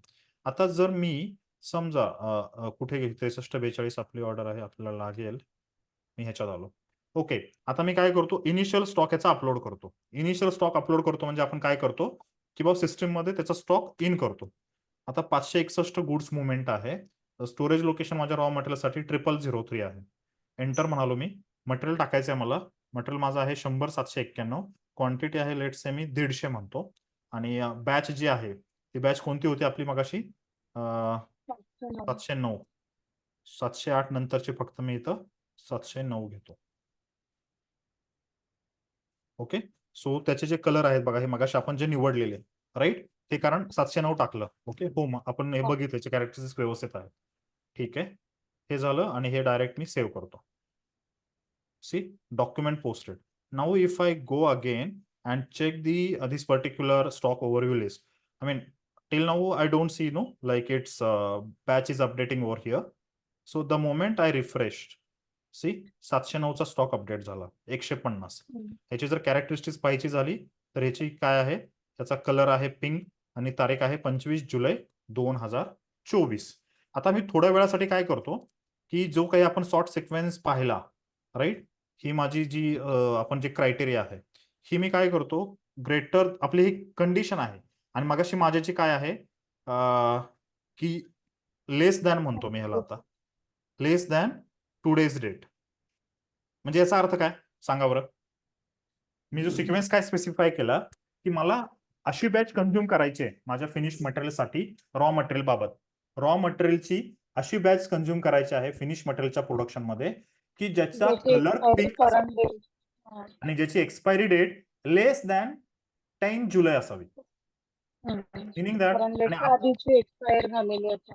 आता जर मी समजा कुठे गेली, 6342 आपली ऑर्डर आहे, आपल्याला लागेल, मी ह्याच्यात आलो. ओके. आता मी काय करतो, इनिशियल स्टॉक याचा अपलोड करतो. इनिशियल स्टॉक अपलोड करतो म्हणजे आपण काय करतो की बाबा सिस्टम मध्ये त्याचा स्टॉक इन करतो. आता 561 गुड्स मुवमेंट आहे. स्टोरेज लोकेशन माझ्या रॉ मटेरियलसाठी 0003 आहे. एंटर म्हणालो मी. मटेरियल टाकायचं आहे मला. मटेरियल माझं आहे 100/791. क्वांटिटी आहे लेट से मी 150 म्हणतो. आणि बॅच जी आहे ती बॅच कोणती होती आपली मगाशी, 709. 708 नंतरची फक्त मी इथं 709 घेतो. ओके. सो त्याचे जे कलर आहेत बघा, हे मगाशी आपण जे निवडलेले, राईट, ते कारण 709 टाकलं. ओके. हो, मग आपण हे बघितलं, त्याचे कॅरेक्टरिस्टिक्स व्यवस्थित आहेत. ठीक आहे. हे झालं आणि हे डायरेक्ट मी सेव्ह करतो. See, document posted. Now if I go again and check this particular stock overview list, I mean till now I don't see like its batch is updating over here. So the moment I refreshed, see 709 चा stock update झाला 150. ह्याची जर characteristics पाहायची झाली तर ह्याची काय आहे, त्याचा कलर आहे पिंक आणि तारीख आहे 25 जुलै 2024. आता मी थोड्या वेळासाठी काय करतो की जो काही आपण सॉर्ट सिक्वेन्स पाहिला, राईट, ही माझी जी आपण जे क्रायटेरिया आहे, ही मी काय करतो, ग्रेटर आपली ही कंडिशन आहे आणि मगाशी माझ्याची काय आहे की लेस दॅन म्हणतो मी ह्याला आता, लेस दॅन टुडेज डेट. म्हणजे याचा अर्थ काय सांगा बरं. मी जो सिक्वेन्स काय स्पेसिफाय केला की मला अशी बॅच कंझ्युम करायची आहे माझ्या फिनिश मटेरियलसाठी, रॉ मटेरियल बाबत. रॉ मटेरियलची अशी बॅच कंझ्युम करायची आहे फिनिश मटेरियलच्या प्रोडक्शन मध्ये की ज्याचा ज्याची colour expiry pink current date आणि ज्याची एक्सपायरी डेट लेस दॅन 10 जुलै असावी. मिनिंग दॅट करंट आणि डेटच्या आधीची एक्सपायर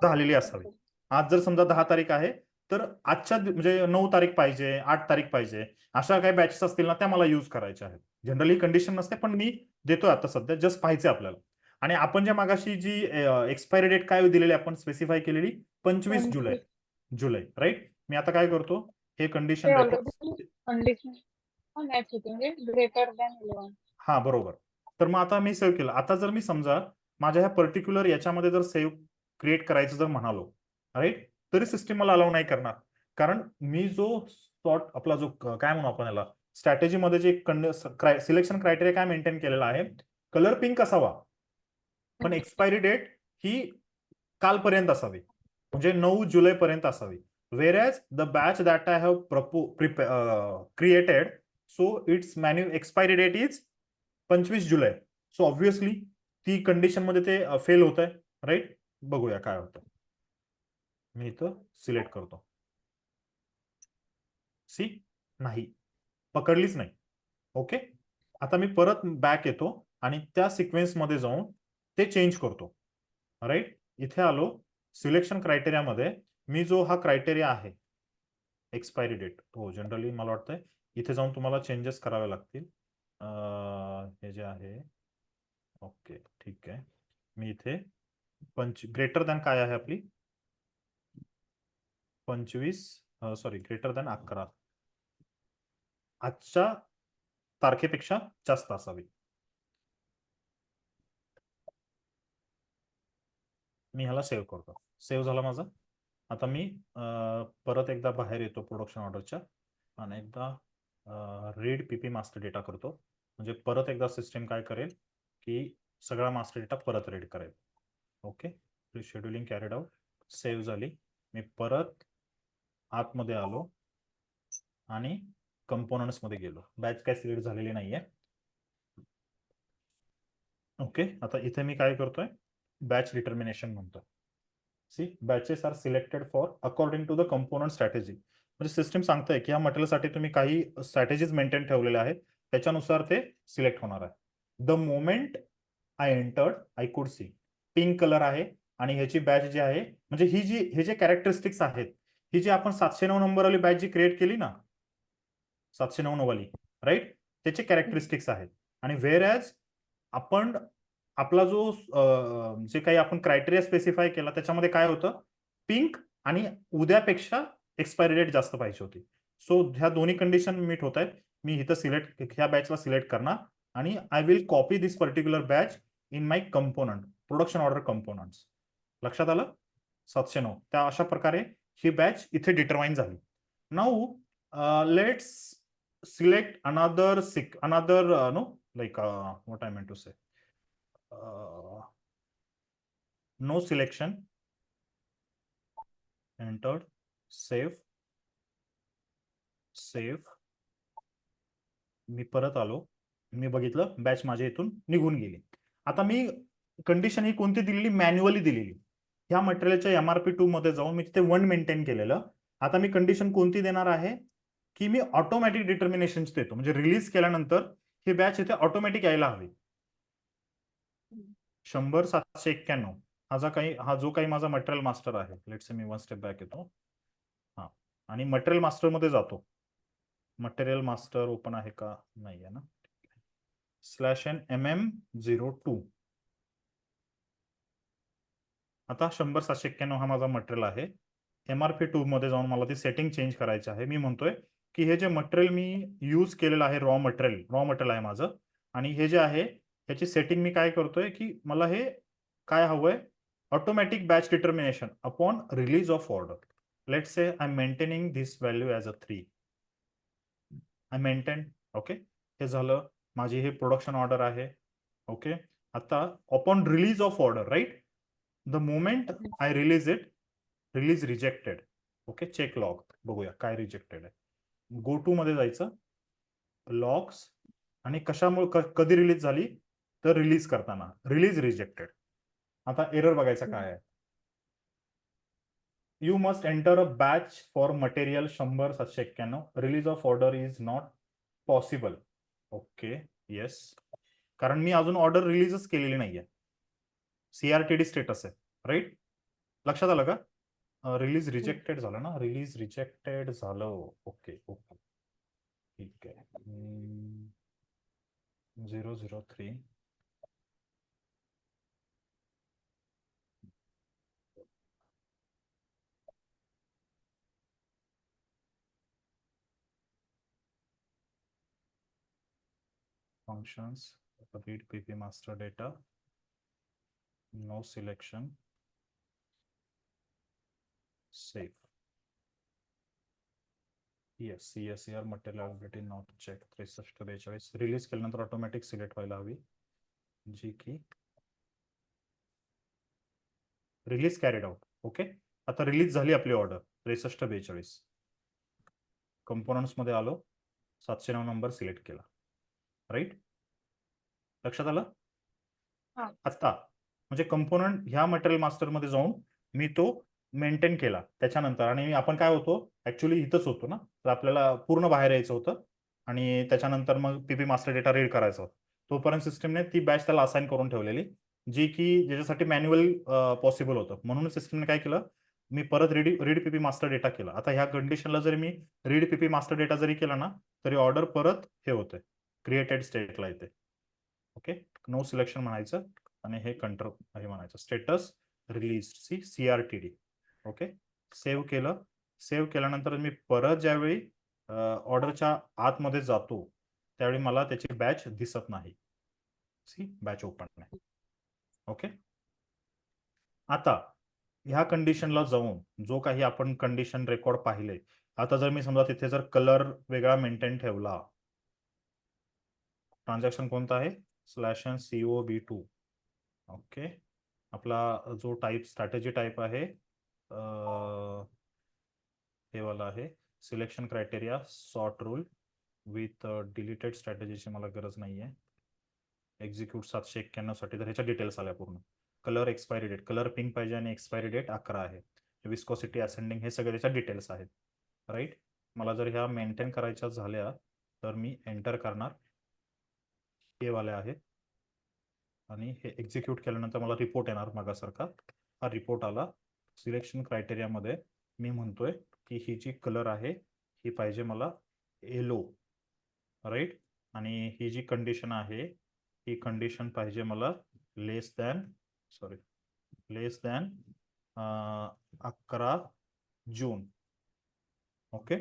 झालेली असावी. आज जर समजा 10 तारीख आहे तर आजच्या म्हणजे 9 तारीख पाहिजे, 8 तारीख पाहिजे, अशा काही बॅचेस असतील ना त्या मला युज करायच्या आहेत. जनरली कंडिशन नसते पण मी देतोय आता सध्या, जस्ट पाहायचे आपल्याला. आणि आपण ज्या मागाशी जी एक्सपायरी डेट काय दिलेली आपण स्पेसिफाय केलेली 25 जुलै, राईट. मी आता काय करतो, हे condition already record. Condition match होते म्हणजे ग्रेटर दॅन 11. हा बरोबर. तर मग आता मी सेव्ह केलं. आता जर मी समजा माझ्या ह्या पर्टिक्युलर याच्यामध्ये जर सेव्ह क्रिएट करायचं जर म्हणालो, राईट, तरी सिस्टीम मला अलाउ नाही करणार. कारण मी जो सॉर्ट आपला जो काय म्हणू आपण याला स्ट्रॅटेजीमध्ये जे सिलेक्शन क्रायटेरिया काय मेंटेन केलेला आहे, कलर पिंक असावा पण एक्सपायरी डेट ही कालपर्यंत असावी, म्हणजे 9 जुलै पर्यंत असावी. whereas the batch that I have created, so its expiry date is 25 July. So obviously ती कंडिशन मध्ये ते फेल होत आहे, राईट. बघूया काय होतं. मी इथं सिलेक्ट करतो. सी, नाही, पकडलीच नाही. ओके. आता मी परत बॅक येतो आणि त्या सिक्वेन्स मध्ये जाऊन ते चेंज करतो, राईट. इथे आलो सिलेक्शन क्रायटेरियामध्ये, मी जो हा क्रायटेरिया आहे एक्सपायरी डेट, हो जनरली मला वाटतंय इथे जाऊन तुम्हाला चेंजेस करावे लागतील. हे जे आहे, ओके ठीक आहे. मी इथे ग्रेटर दॅन काय आहे आपली 25, सॉरी ग्रेटर दॅन 11, आजच्या तारखेपेक्षा जास्त असावी. मी ह्याला सेव्ह करतो. सेव्ह झाला माझा. आता मी परत एकदा बाहेर येतो प्रोडक्शन ऑर्डरच्या आणि एकदा रीड पीपी मास्टर डेटा करतो. म्हणजे परत एकदा सिस्टीम काय करेल की सगळा मास्टर डेटा परत रीड करेल. Okay. Scheduling carried out, save झाली. मी परत आतमध्ये आलो आणि कंपोनंट्स मध्ये गेलो. बॅच काय सिलेक्ट झालेली नाहीये. ओके. आता इथे मी काय करतोय, बॅच डिटर्मिनेशन म्हणतोय. See, batches are selected for according to the component strategy. म्हणजे सिस्टीम सांगतंय की या मटेरियलसाठी तुम्ही काही स्ट्रॅटेजीज मेंटेन ठेवलेल्या आहेत, त्याच्यानुसार ते सिलेक्ट होणार आहे. The moment I entered I could see, pink colour आहे आणि ह्याची बॅच जी आहे, म्हणजे हे जे कॅरेक्टरिस्टिक्स आहेत, ही जी आपण 709 नंबर वाली बॅच जी क्रिएट केली ना, 709 वाली, राईट, त्याचे कॅरेक्टरिस्टिक्स आहेत. आणि व्हेअर ॲज आपण आपला जो जे काही आपण क्रायटेरिया स्पेसिफाय केला त्याच्यामध्ये काय होतं, पिंक आणि उद्यापेक्षा एक्सपायरी डेट जास्त पाहिजे होती. सो ह्या दोन्ही कंडिशन मीट होत आहेत. मी इथं सिलेक्ट, ह्या बॅचला सिलेक्ट करणार आणि I will copy this particular batch in my component, production order components. लक्षात आलं. 709 त्या अशा प्रकारे ही बॅच इथे डिटरमाइन झाली. Now let's select another no like what I meant to say, no selection, entered, save. मी परत आलो, मी बघितलं बॅच माझ्या इथून निघून गेली. आता मी कंडिशन ही कोणती दिलेली, मॅन्युअली दिलेली. ह्या मटेरियलच्या MRP2 मध्ये जाऊन मी तिथे 1 मेंटेन केलेलं. आता मी कंडिशन कोणती देणार आहे की मी ऑटोमॅटिक डिटर्मिनेशन देतो, म्हणजे रिलीज केल्यानंतर ही बॅच इथे ऑटोमॅटिक यायला हवी. 100-791 हा जो काही माझा मटेरियल मास्टर आहे, let's say me 1 step back येतो. हा, आणि मटेरियल मास्टर मध्ये जातो. मटेरियल मास्टर ओपन आहे का, नाही आहे ना. /MM02. आता 100-791 हा माझा मटेरियल आहे. MRP2 मध्ये जाऊन मला ती सेटिंग चेंज करायची आहे. मी म्हणतोय की हे जे मटेरियल मी यूज केलेलं आहे, रॉ मटेरियल आहे माझं, आणि हे जे आहे याची सेटिंग मी काय करतोय की मला हे काय हवंय, automatic batch determination upon release of order. Let say I am maintaining this value as a 3. I maintain. Okay, हे झालं. माझी हे प्रोडक्शन ऑर्डर आहे. ओके, आता upon release of order, right, the moment I release it, release rejected. Okay, check log बघूया काय rejected आहे. Go to मध्ये जायचं, लॉग्स, आणि कशामुळे कधी रिलीज झाली तर रिलीज करताना रिलीज रिजेक्टेड. आता एरर बघायचा काय आहे. You must enter a batch for material 100-791, release of order is not possible. Okay, yes, कारण मी अजून ऑर्डर रिलीजच केलेली नाहीये. सीआरटीडी स्टेटस आहे, राईट. लक्षात आलं का? रिलीज रिजेक्टेड झालं ना, रिलीज रिजेक्टेड झालं. ओके ओके, ठीक आहे. 003 functions, read pp master data, no selection, save. Yes, CSER materiality not check 6342 release केल्यानंतर ऑटोमॅटिक सिलेक्ट व्हायला हवी, जी की रिलीज कॅरीड आउट. ओके, आता रिलीज झाली आपली ऑर्डर 6342. कंपोनंट्स मध्ये आलो, 709 नंबर सिलेक्ट केला, राईट. लक्षात आलं? आता म्हणजे कंपोनंट ह्या मटेरियल मास्टर मध्ये जाऊन मी तो मेंटेन केला त्याच्यानंतर, आणि आपण काय होतो ऍक्च्युली इथंच होतो ना, तर आपल्याला पूर्ण बाहेर यायचं होतं आणि त्याच्यानंतर मग पीपी मास्टर डेटा रीड करायचा होता. तोपर्यंत सिस्टमने ती बॅच त्याला असाइन करून ठेवलेली, जी की ज्याच्यासाठी मॅन्युअल पॉसिबल होतं. म्हणून सिस्टमने काय केलं, मी परत रीड पीपी मास्टर डेटा केला. आता ह्या कंडिशनला जरी मी रीड पीपी मास्टर डेटा जरी केला ना, तरी ऑर्डर परत हे होते, क्रिएटेड स्टेटला येते. ओके, नो सिलेक्शन म्हणायचं आणि हे कंट्रोल हे म्हणायचं, status release C CRTD. Okay, save केलं. सेव्ह केल्यानंतर मी परत ज्यावेळी ऑर्डरच्या आतमध्ये जातो त्यावेळी मला त्याची बॅच दिसत नाही. सी बॅच ओपन नाही. ओके, आता ह्या कंडिशनला जाऊन जो काही आपण कंडिशन रेकॉर्ड पाहिले, आता जर मी समजा तिथे जर कलर वेगळा मेंटेन ठेवला, ट्रान्झॅक्शन कोणता आहे, /COB2. ओके, आपला जो टाईप स्ट्रॅटेजी टाईप आहे हे वाला आहे, selection criteria sort rule with deleted स्ट्रॅटेजीची मला गरज नाहीये. एक्झिक्यूट 791 साठी तर ह्याच्या डिटेल्स आल्या पूर्ण. Colour, expiry date, colour pink पाहिजे आणि एक्सपायरी डेट 11 आहे. विस्कोसिटी असेंडिंग, हे सगळे त्याच्या डिटेल्स आहेत, राईट. मला जर ह्या मेंटेन करायच्या झाल्या तर मी एंटर करणार, हे वाले आहेत, आणि हे एक्झिक्यूट केल्यानंतर मला रिपोर्ट येणार मागासारखा. हा रिपोर्ट आला. सिलेक्शन क्रायटेरियामध्ये मी म्हणतोय की ही जी कलर आहे ही पाहिजे मला येलो, राईट. आणि ही जी कंडिशन आहे ही कंडिशन पाहिजे मला लेस दॅन 11 जून. ओके,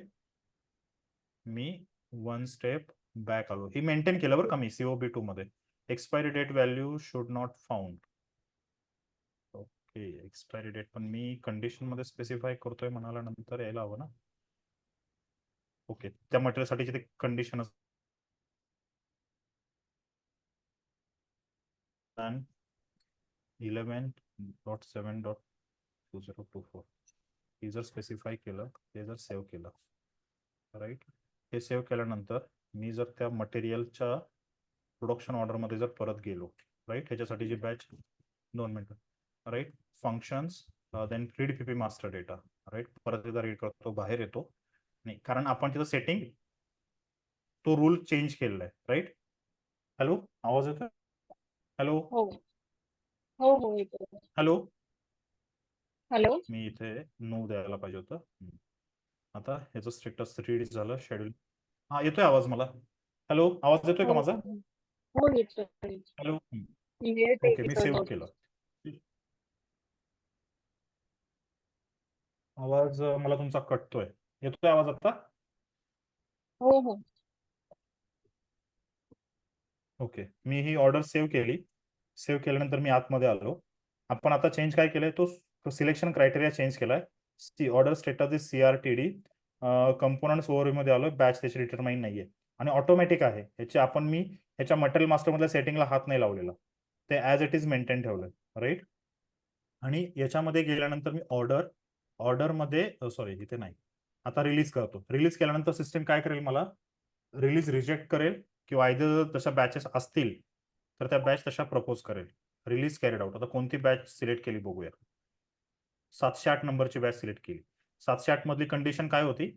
मी 1 स्टेप बॅक आलो. ही मेंटेन केलं बरं का मी COB2 मध्ये. Expiry date value should not found. Okay, expiry date पण मी कंडिशन मध्ये स्पेसिफाय करतोय म्हणाला, नंतर यायला हवं ना. ओके, त्या मटेरियलसाठी ते कंडिशन 11.7.2024 ही जर स्पेसिफाय केलं, ते जर सेव्ह केलं, राईट. हे सेव्ह केल्यानंतर मी जर त्या मटेरियलच्या प्रोडक्शन ऑर्डरमध्ये जर परत गेलो, राईट, ह्याच्यासाठी जी बॅच 2 मिनिटं, राईट, फंक्शन्स, देन रीड पीपी मास्टर डेटा, राईट, परत एकदा रीड करतो, बाहेर येतो. नाही, कारण आपण तिथं सेटिंग तो रूल चेंज केलेला आहे, राईट. हॅलो, आवाज येतोय? हॅलो हो हो हो येतो. हॅलो, हॅलो, मी इथे 9 द्यायला पाहिजे होतं. आता ह्याचं स्टेटस रीड झालं, शेड्यूल. हा, येतोय आवाज मला. हॅलो, आवाज येतोय का हो माझा? हो येतो. हॅलो, क्लिअर ओके, मी येतोय सेव्ह बहुतेक. केलं. आवाज मला तुमचा कटतोय. येतोय आवाज आता? हो हो ओके, मी ही ऑर्डर सेव्ह केली. सेव्ह केल्यानंतर मी आतमध्ये आलो. आपण आता चेंज काय केलंय, तो सिलेक्शन क्रायटेरिया चेंज केलाय. Order status is CRTD. Components ओव्हरव्ह्यूमध्ये आलोय. बॅच त्याची डिटरमाइन नाहीये आणि ऑटोमॅटिक आहे. ह्याच्या मटेरियल मास्टर मधल्या सेटिंगला हात नाही लावलेला. ते ऍज इट इज मेंटेन ठेवलंय, राईट. आणि याच्यामध्ये गेल्यानंतर मी ऑर्डरमध्ये सॉरी इथे नाही. आता रिलीज करतो. रिलीज केल्यानंतर सिस्टम काय करेल, मला रिलीज रिजेक्ट करेल किंवा आयदर तशा बॅचेस असतील तर त्या बॅच तशा प्रपोज करेल. Release carried out. आता कोणती बॅच सिलेक्ट केली बघूया. 708 नंबरची बॅच सिलेक्ट केली. 708 मधली कंडिशन काय होती,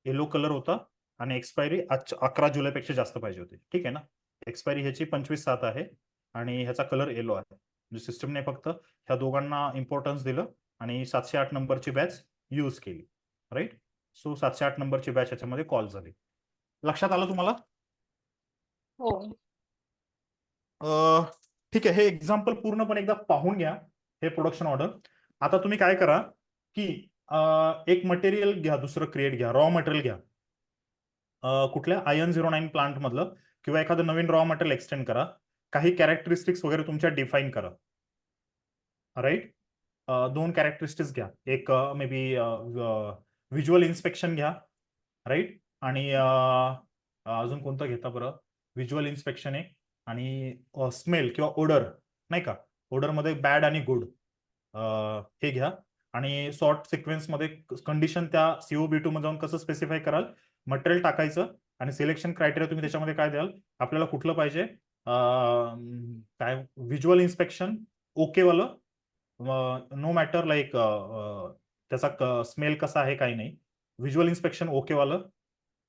येलो कलर होता आणि एक्सपायरी 11 जुलैपेक्षा जास्त पाहिजे होती. ठीक आहे ना. एक्सपायरी ह्याची 25/7 आहे आणि ह्याचा कलर येलो आहे. म्हणजे सिस्टमने फक्त ह्या दोघांना इम्पॉर्टन्स दिलं आणि 708 नंबरची बॅच यूज केली, राईट. सो 708 नंबरची बॅच याच्यामध्ये कॉल झाली. लक्षात आलं तुम्हाला? हो. ठीक आहे. हे एक्झाम्पल पूर्णपणे एकदा पाहून घ्या, हे प्रोडक्शन ऑर्डर. आता तुम्ही काय करा की एक मटेरियल घ्या, दुसरं क्रिएट घ्या, रॉ मटेरियल घ्या. कुठल्या IN09 प्लांट मधलं किंवा एखादं नवीन रॉ मटेरियल एक्सटेंड करा. काही कॅरेक्टरिस्टिक्स वगैरे तुमच्या डिफाईन करा, राईट. 2 कॅरेक्टरिस्टिक्स घ्या. एक मे बी व्हिज्युअल इन्स्पेक्शन घ्या, राईट. आणि अजून कोणतं घेता बरं. व्हिज्युअल इन्स्पेक्शन एक आणि स्मेल किंवा ओडर, नाही का. ओडरमध्ये बॅड आणि गुड हे घ्या. आणि सॉर्ट सिक्वेन्समध्ये कंडिशन त्या CO-B2 मध्ये जाऊन कसं स्पेसिफाय कराल, मटेरियल टाकायचं आणि सिलेक्शन क्रायटेरिया तुम्ही त्याच्यामध्ये काय द्याल, आपल्याला कुठलं पाहिजे, काय व्हिज्युअल इन्स्पेक्शन ओके वालं, नो मॅटर लाईक त्याचा स्मेल कसा आहे काही नाही. व्हिज्युअल इन्स्पेक्शन ओके वालं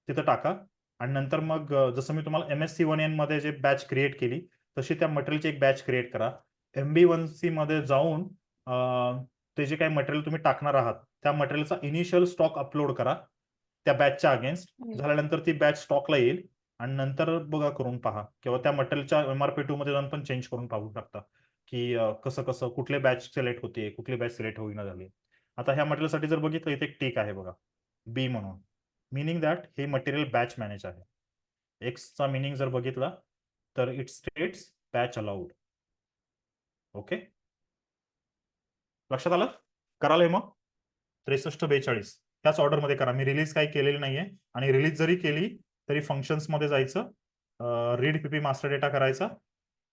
तिथं टाका. आणि नंतर मग जसं मी तुम्हाला MSc1N मध्ये जे बॅच क्रिएट केली तशी त्या मटेरियलची एक बॅच क्रिएट करा. MB1C मध्ये जाऊन ते जे काही मटेरियल तुम्ही टाकणार आहात त्या मटेरियलचा इनिशियल स्टॉक अपलोड करा त्या बॅचच्या अगेन्स्ट. झाल्यानंतर ती बॅच स्टॉकला येईल आणि नंतर बघा करून पहा किंवा त्या मटेरियलच्या MRP2 मध्ये जाऊन पण चेंज करून पाहू शकता की कसं कसं कुठले बॅच सिलेक्ट होते, कुठली बॅच सिलेक्ट होईना झाली. आता ह्या मटेरियलसाठी जर बघितलं इथे एक टिक आहे बघा, बी म्हणून, मिनिंग दॅट हे मटेरियल बॅच मॅनेज आहे. एक्सचा मिनिंग जर बघितला तर it states batch allowed. Okay, लक्षात आलं? कराल हे मग 6342 त्याच ऑर्डरमध्ये करा. मी रिलीज काही केलेली नाहीये आणि रिलीज जरी केली तरी फंक्शन्स मध्ये जायचं, रीड PP मास्टर डेटा करायचा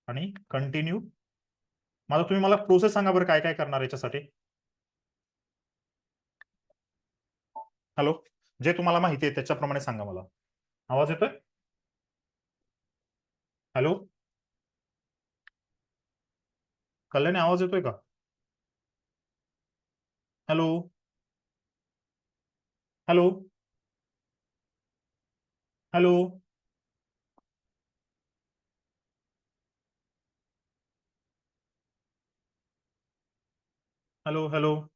आणि कंटिन्यू. मला तुम्ही मला प्रोसेस सांगा बरं, काय काय करणार याच्यासाठी. हॅलो, जे तुम्हाला माहिती आहे त्याच्याप्रमाणे सांगा मला. आवाज येतोय? हॅलो, कल्याणी आवाज येतोय का? Hello, hello, hello. Hello, hello.